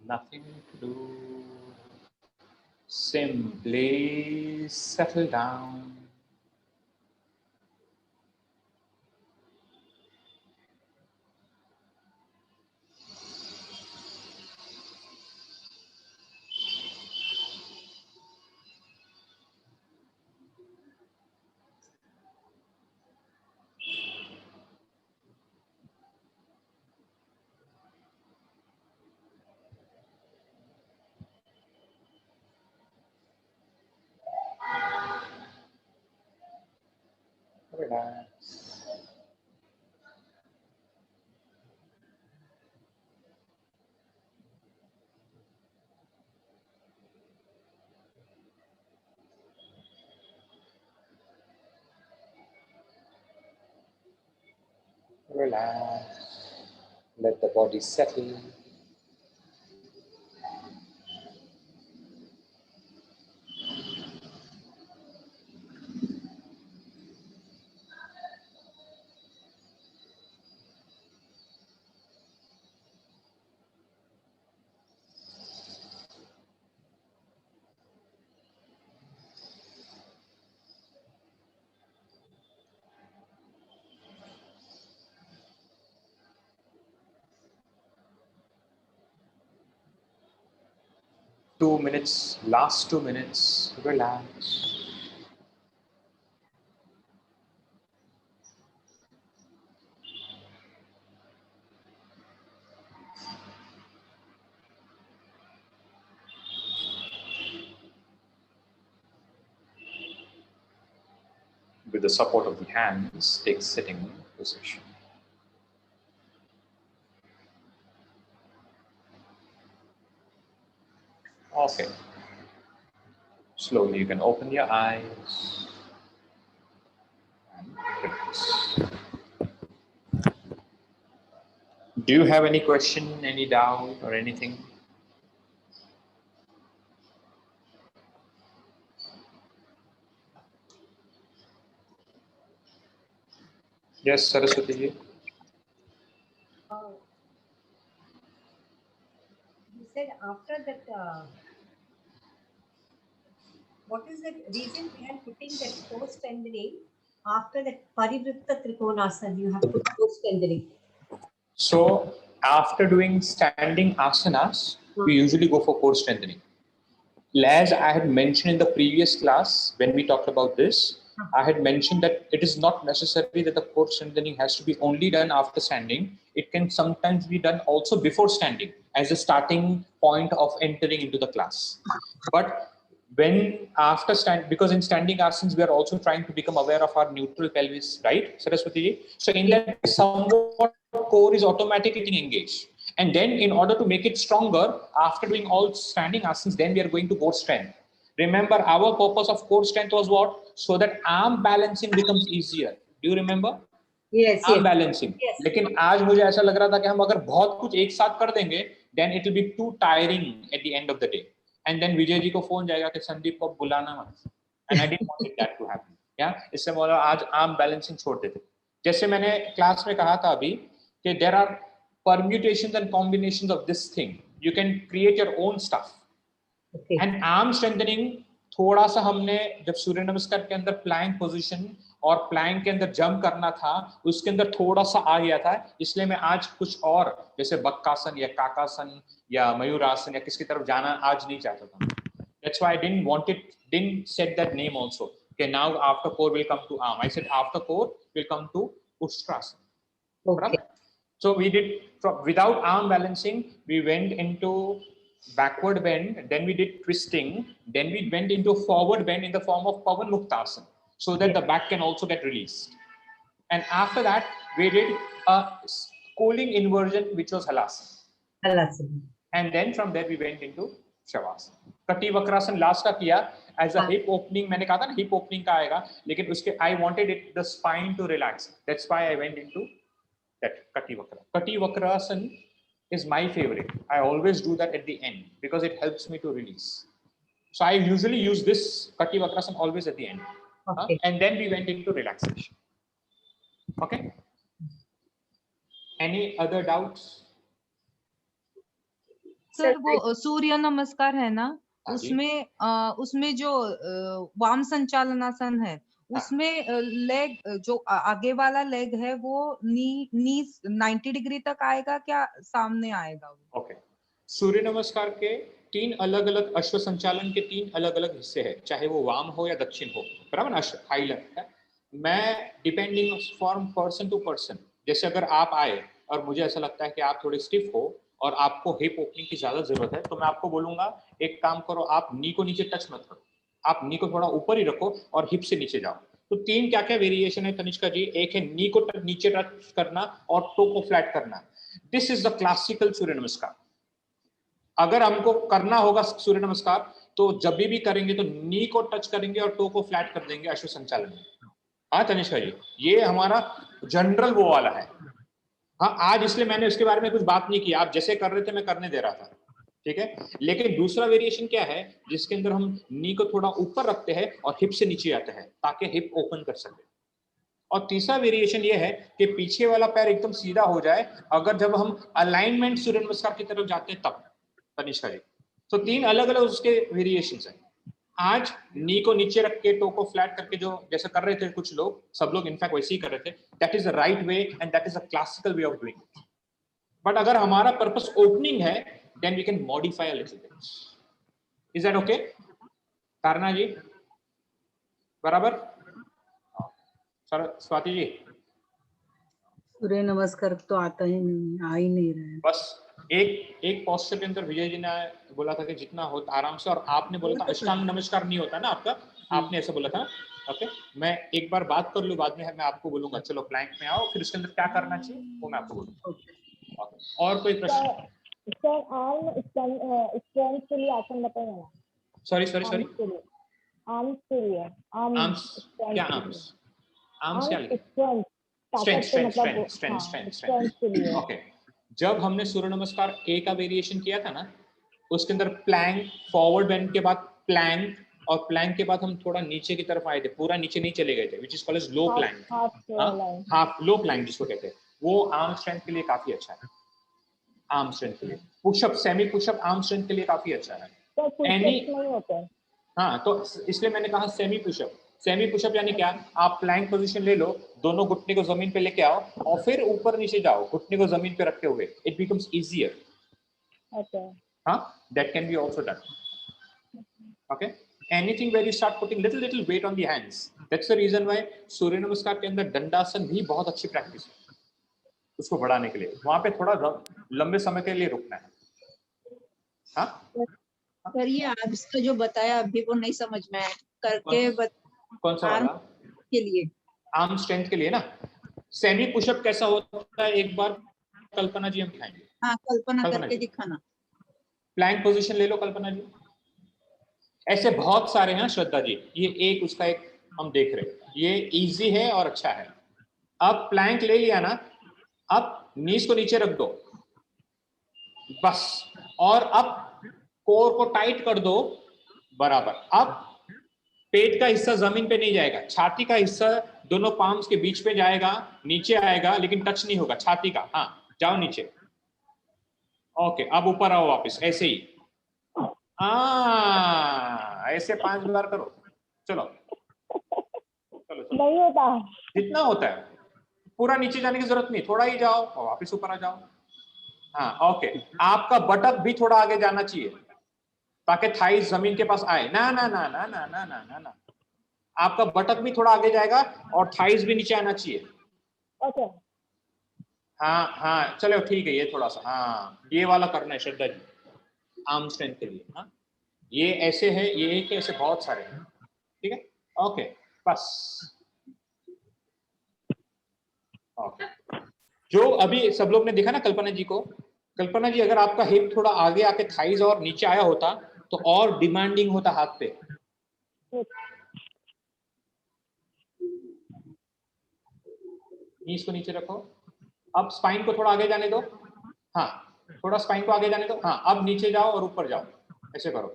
Nothing to do. Simply settle down. Relax. Relax. Let the body settle. Two minutes, last 2 minutes, relax. With the support of the hands, take sitting position. Okay. Slowly you can open your eyes. And relax. Do you have any question, any doubt or anything? Yes, Saraswati ji. You said after that, what is the reason behind putting that core strengthening after that Parivritta Trikonasana? You have put core strengthening. So after doing standing asanas, we usually go for core strengthening. As I had mentioned in the previous class, when we talked about this, I had mentioned that it is not necessary that the core strengthening has to be only done after standing. It can sometimes be done also before standing as a starting point of entering into the class. But when after because in standing asanas, we are also trying to become aware of our neutral pelvis, right, Saraswati ji? So in that, somewhat core is automatically getting engaged. And then in order to make it stronger, after doing all standing asanas, then we are going to core strength. Remember, our purpose of core strength was what? So that arm balancing becomes easier. Do you remember? Yes, arm yes. balancing. Yes. लेकिन आज मुझे ऐसा लग रहा था कि हम अगर बहुत कुछ एक साथ कर देंगे, then it will be too tiring at the end of the day. And then Vijay ji को फोन जाएगा कि संदीप को बुलाना मत. And I didn't want that to happen. Yeah? इससे बोला आज आर्म बैलेंसिंग छोड़ देते. जैसे मैंने क्लास में कहा था अभी कि there are permutations and combinations of this thing. You can create your own stuff. Okay. And arm strengthening थोड़ा सा हमने जब सूर्य नमस्कार के अंदर प्लैंक पोजीशन और प्लैंक के अंदर जंप करना था, उसके अंदर थोड़ा सा आ गया था, इसलिए मैं आज कुछ और जैसे बक्कासन या काकासन या मयूरासन या किसकी तरफ जाना आज नहीं चाहता था. That's why I didn't set that name also. Okay, now after core will come to arm. I said after core will come to Ustrasana. Okay. So we did without arm balancing, we went into backward bend, then we did twisting, then we went into forward bend in the form of Pavan Muktasana, so that the back can also get released. And after that, we did a cooling inversion, which was Halasana. Halasana. And then from there, we went into Shavasana. Kati Vakrasana last का किया as a hip opening. मैंने कहा था ना hip opening का आएगा, लेकिन उसके I wanted it the spine to relax. That's why I went into that Kati Vakra. Kati Vakrasana is my favorite. I always do that at the end because it helps me to release. So I usually use this Kati Vakrasana always at the end. Okay. And then we went into relaxation. Okay. Any other doubts? Sir वो सूर्य नमस्कार है ना, उसमें जो वाम संचालनासन है, उसमें लेग जो आगे वाला लेग है वो नी 90 डिग्री तक आएगा क्या सामने आएगा? ओके. सूर्य नमस्कार के 3 अलग अलग अश्व संचालन के 3 अलग अलग हिस्से हैं, चाहे वो वाम हो या दक्षिण हो, बराबर ना? हाईलाइट है. मैं depending from person to person, जैसे अगर आप आए और मुझे ऐसा लगता है कि आप थोड़े स्टिफ हो और आपको हिप ओपनिंग की ज्यादा जरूरत है, तो मैं आपको बोलूंगा एक काम करो, आप नी को नीचे टच मत करो, आप नी को थोड़ा ऊपर ही रखो और हिप से नीचे जाओ. तो 3 क्या क्या वेरिएशन है तनिष्का जी? एक है नी को नीचे टच करना और टो को फ्लैट करना. दिस इज द क्लासिकल सूर्य नमस्कार. अगर हमको करना होगा सूर्य नमस्कार तो जब भी करेंगे तो नी को टच करेंगे और टो को फ्लैट कर देंगे अश्व संचालन में. हाँ तनिष्का जी, ये हमारा जनरल वो वाला है. हाँ, आज इसलिए मैंने उसके बारे में कुछ बात नहीं की, आप जैसे कर रहे थे मैं करने दे रहा था, ठीक है. लेकिन दूसरा वेरिएशन क्या है जिसके अंदर हम नी को थोड़ा ऊपर रखते हैं और हिप से नीचे आते हैं ताकि हिप ओपन कर सके. और तीसरा वेरिएशन ये है कि पीछे वाला पैर एकदम सीधा हो जाए अगर जब हम अलाइनमेंट सूर्य नमस्कार की तरफ जाते हैं तब. तनिष्का जी, तो 3 अलग अलग उसके वेरिएशंस हैं. आज नी को नीचे रख के टो को फ्लैट करके जो जैसे कर रहे थे कुछ लोग, सब लोग इनफैक्ट वैसे ही कर रहे थे. That is the right way and that is a classical way of doing it. But अगर हमारा पर्पस ओपनिंग है then we can modify a little bit. Is that okay Tarna ji? बराबर. सर स्वाति जी, सूर्य नमस्कार तो आता ही नहीं, आ ही नहीं रहा है. बस एक पोस्चर के अंदर विजय जी ने बोला था कि जितना हो आराम से, और आपने बोला था अष्टांग नमस्कार नहीं होता ना आपका, आपने ऐसा बोला था. ओके, मैं एक बार बात कर लूं, बाद में मैं आपको बोलूंगा चलो प्लैंक में आओ, फिर उसके अंदर क्या करना चाहिए वो मैं आपको बोलूंगा. और कोई प्रश्न? सर आर्म स्ट्रेंथ के लिए आसन बताइए ना। सॉरी आर्म्स के लिए, आर्म्स के लिए, आर्म्स क्या आर्म्स क्या लिखे? स्ट्रेंथ, ताकत से मतलब स्ट्रेंथ के लिए। ओके, जब हमने सूर्य नमस्कार ए का वेरिएशन किया था ना, उसके अंदर प्लैंक, फॉरवर्ड बेंड के बाद प्लैंक, और प्लैंक के बाद हम थोड़ा नीचे की तरफ आए थे, पूरा नीचे नहीं चले गए थे, which is called as low plank, half low plank जिसको कहते हैं, वो आर्म स्ट्रेंथ के लिए काफी अच्छा है। आर्म स्ट्रेंथ के लिए pushup, semi pushup arm strength के लिए काफी अच्छा है। नहीं होते हैं। हाँ, तो इसलिए मैंने कहा सेमी पुशअप। सेमी पुशअप यानी क्या? आप प्लैंक पोजीशन ले लो, दोनों घुटने को जमीन पे लेके आओ और फिर ऊपर नीचे जाओ घुटने को जमीन पे रखते हुए, it becomes easier. Okay. That can be also done. Okay. Anything where you start putting little weight on the hands. That's the reason why सूर्य नमस्कार के अंदर दंडासन भी बहुत अच्छी प्रैक्टिस है उसको बढ़ाने के लिए। वहां पे थोड़ा लंबे समय के लिए रुकना है। हाँ सर, ये आप इसका जो बताया अभी वो नहीं समझ में आया करके। कौन सा वाला? के लिए आर्म स्ट्रेंथ के लिए ना, सेमी पुशअप कैसा होता है एक बार कल्पना जी हम दिखाएंगे। हाँ, कल्पना करके दिखाना। प्लैंक पोजीशन ले लो कल्पना जी। ऐसे बहुत सारे हैं श्रद्धा जी, ये एक उसका एक हम देख रहे हैं, ये इजी है और अच्छा है। अब प्लैंक ले लिया ना, अब नीज को नीचे रख दो बस, और अब कोर को टाइट कर दो बराबर। अब पेट का हिस्सा जमीन पे नहीं जाएगा, छाती का हिस्सा दोनों पाम्स के बीच पे जाएगा, नीचे आएगा लेकिन टच नहीं होगा छाती का। हाँ, जाओ नीचे। ओके, अब ऊपर आओ वापस, ऐसे ही। ऐसे 5 बार करो। चलो चलो चलो। नहीं होता, जितना होता है, पूरा नीचे जाने की जरूरत नहीं, थोड़ा ही जाओ और वापस ऊपर आ जाओ। हाँ, ओके। आपका बटक भी थोड़ा आगे जाना चाहिए ताकि थाइस जमीन के पास आए। ना ना ना ना ना ना ना ना ना, आपका बटक भी थोड़ा आगे जाएगा और थाइस भी नीचे आना चाहिए। ओके। हाँ हाँ, चलो ठीक है, ये थोड़ा सा, हाँ ये वाला करना है श्रद्धा जी, आर्म स्ट्रेंथ के लिए। हाँ, ये ऐसे है, ये एक ऐसे बहुत सारे हैं। ठीक है, ओके, बस। ओके, जो अभी सब लोग ने देखा ना कल्पना जी को, कल्पना जी अगर आपका हिप थोड़ा आगे आके थाइज और नीचे आया होता तो और डिमांडिंग होता हाथ पे। नीज को नीचे रखो, अब स्पाइन को थोड़ा आगे जाने दो। हाँ, थोड़ा स्पाइन को आगे जाने दो। हाँ, अब नीचे जाओ और ऊपर जाओ, ऐसे करो।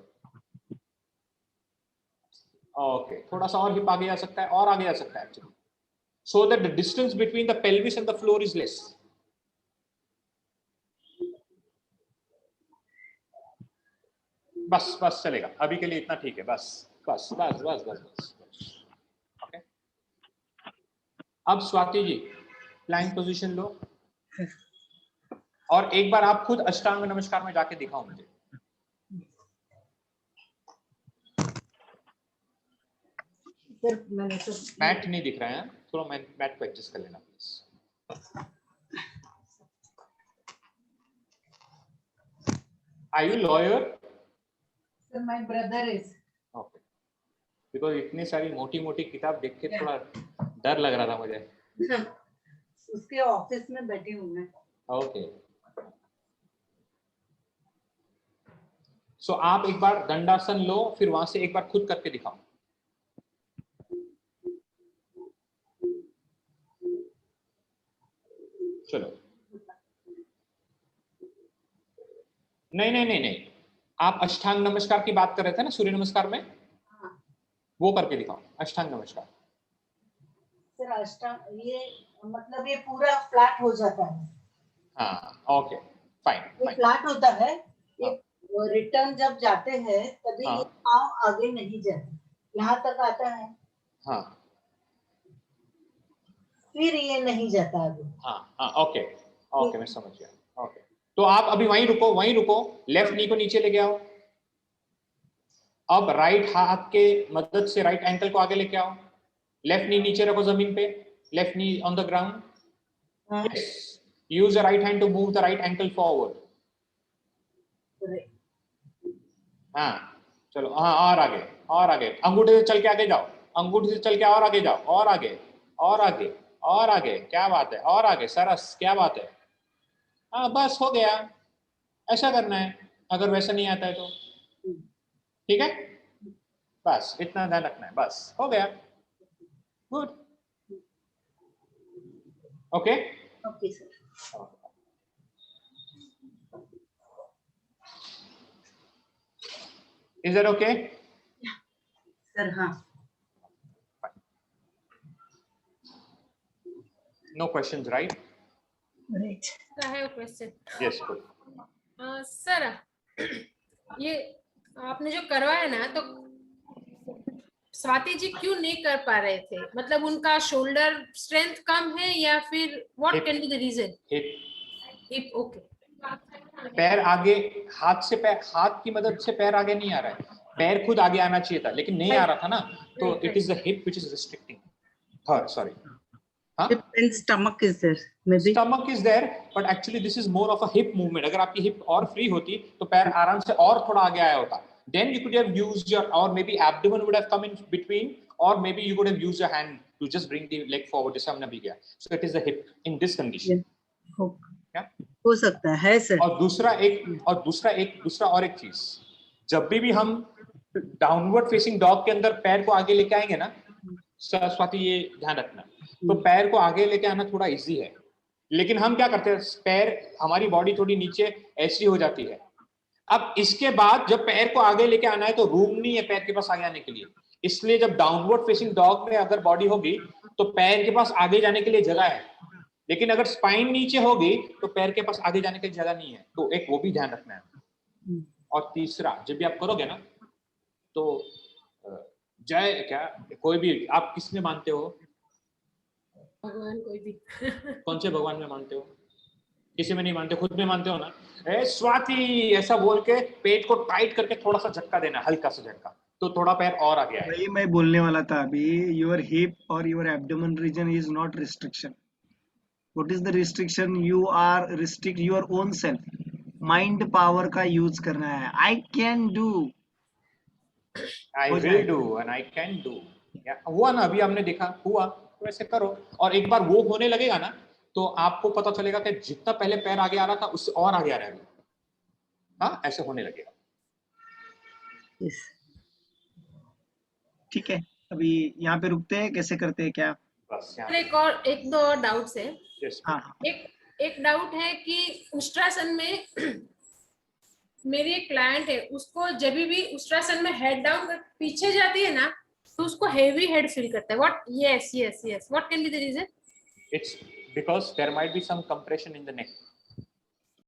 ओके, थोड़ा सा और हिप आगे जा सकता है, और आगे जा सकता है actually, so that the distance between the pelvis and the floor is less. बस बस चलेगा, अभी के लिए इतना ठीक है। बस बस बस बस बस बस। ओके, अब स्वाति जी प्लैंक पोजीशन लो और एक बार आप खुद अष्टांग नमस्कार में जाके दिखाओ मुझे। मैट नहीं दिख रहा है, थोड़ा मैट को एडजस्ट कर लेना please. Are you lawyer? Sir, my brother is. Okay. Because इतनी सारी मोटी मोटी किताब देख के थोड़ा डर लग रहा था मुझे। उसके ऑफिस में बैठी हूँ मैं। ओके, सो आप एक बार दंडासन लो, फिर वहां से एक बार खुद करके दिखाओ। चलो, नहीं नहीं नहीं नहीं, आप अष्टांग नमस्कार की बात कर रहे थे ना सूर्य नमस्कार में, वो करके दिखाओ अष्टांग नमस्कार। सर अष्टांग, ये मतलब ये पूरा फ्लैट हो जाता है। हाँ, ओके, फाइन। ये फ्लैट होता है, ये रिटर्न जब जाते हैं तभी ये पाँव आगे नहीं जाते, यहाँ तक आता है। हाँ, फिर ये नहीं जाता आगे। हाँ हाँ, ओके ओके, मैं समझ गया। ओके, तो आप अभी वहीं रुको, लेफ्ट नी को नीचे लेके आओ। अब राइट हाथ के मदद से राइट एंकल को आगे लेके आओ, लेफ्ट नी नीचे रखो जमीन पे, left knee on the ground. Yes, use the right hand to move the right ankle forward. हाँ, चलो, हाँ, और आगे, अंगूठे से चल के आगे जाओ, अंगूठे से चल के और आगे जाओ, और आगे और आगे और आगे, क्या बात है, और आगे, सरस, क्या बात है। हाँ, बस हो गया, ऐसा करना है, अगर वैसा नहीं आता है तो ठीक है, बस इतना ध्यान रखना है, बस हो गया, good, okay okay sir. Is that okay sir हाँ। No questions right? Right. I have a question. Yes good. Sir ये आपने जो करवाया ना, तो स्वाति जी क्यों नहीं कर पा रहे थे? मतलब उनका शोल्डर स्ट्रेंथ कम है या फिर what can be the reason? Hip okay. पैर आगे, हाथ से पैर, हाथ की मदद से पैर आगे नहीं आ रहा है, पैर खुद आगे आना चाहिए था लेकिन नहीं आ रहा था ना, तो it is the hip which is restricting her, sorry. Hip and stomach is there, maybe. Stomach is there, but actually this is more of a hip movement. अगर आपकी hip और free होती तो पैर आराम से और थोड़ा आगे आया होता. Then you could have used your, or maybe abdomen would have come in between, or maybe you could have used your hand to just bring the leg forward. जैसे हमने अभी किया. So it is the hip in this condition. Yeah. हो सकता है सर। और दूसरा और एक चीज, जब भी हम डाउनवर्ड फेसिंग डॉग के अंदर पैर को आगे लेके आएंगे ना, स्वाति ये ध्यान रखना, तो पैर को आगे लेके आना थोड़ा इजी है, लेकिन हम क्या करते हैं, पैर, हमारी बॉडी थोड़ी नीचे ऐसी हो जाती है। अब इसके बाद जब पैर को आगे लेके आना है तो रूम नहीं है पैर के पास आगे आने के लिए, इसलिए जब डाउनवर्ड फेसिंग डॉग में अगर बॉडी होगी तो पैर के पास आगे जाने के लिए जगह है, लेकिन अगर स्पाइन नीचे होगी तो पैर के पास आगे जाने की जगह नहीं है, तो एक वो भी ध्यान रखना है। और तीसरा, जब भी आप करोगे ना तो जय क्या, कोई भी आप किस में मानते हो? भगवान कोई भी। कौन से भगवान में मानते हो? किसी में नहीं मानते, खुद में मानते हो ना? ए स्वाति ऐसा बोल के पेट को टाइट करके थोड़ा सा झटका देना, हल्का सा झटका, तो थोड़ा पैर और आ गया है। वही मैं बोलने वाला था अभी, योर हिप और your abdomen region is not restriction. What is the restriction? You are restrict your own self. Mind power का यूज करना है. I can do, I will do and I can do. हुआ ना, अभी हमने देखा, हुआ, तो ऐसे करो, और एक बार वो होने लगेगा ना तो आपको पता चलेगा कि जितना पहले पैर आगे आ रहा था उससे और आगे आ रहा है। हाँ, ऐसे होने लगेगा। yes. ठीक है, अभी यहाँ पे रुकते हैं, कैसे करते हैं क्या? बस एक दो और डाउट्स है। हाँ, एक डाउट है कि उष्ट्रासन में मेरी एक क्लाइंट है, उसको जब भी उष्ट्रासन में हेड डाउन कर पीछे जाती है ना तो उसको हेवी हेड फील करता है। What? Yes what can be the reason? It's because there might be some compression in the neck.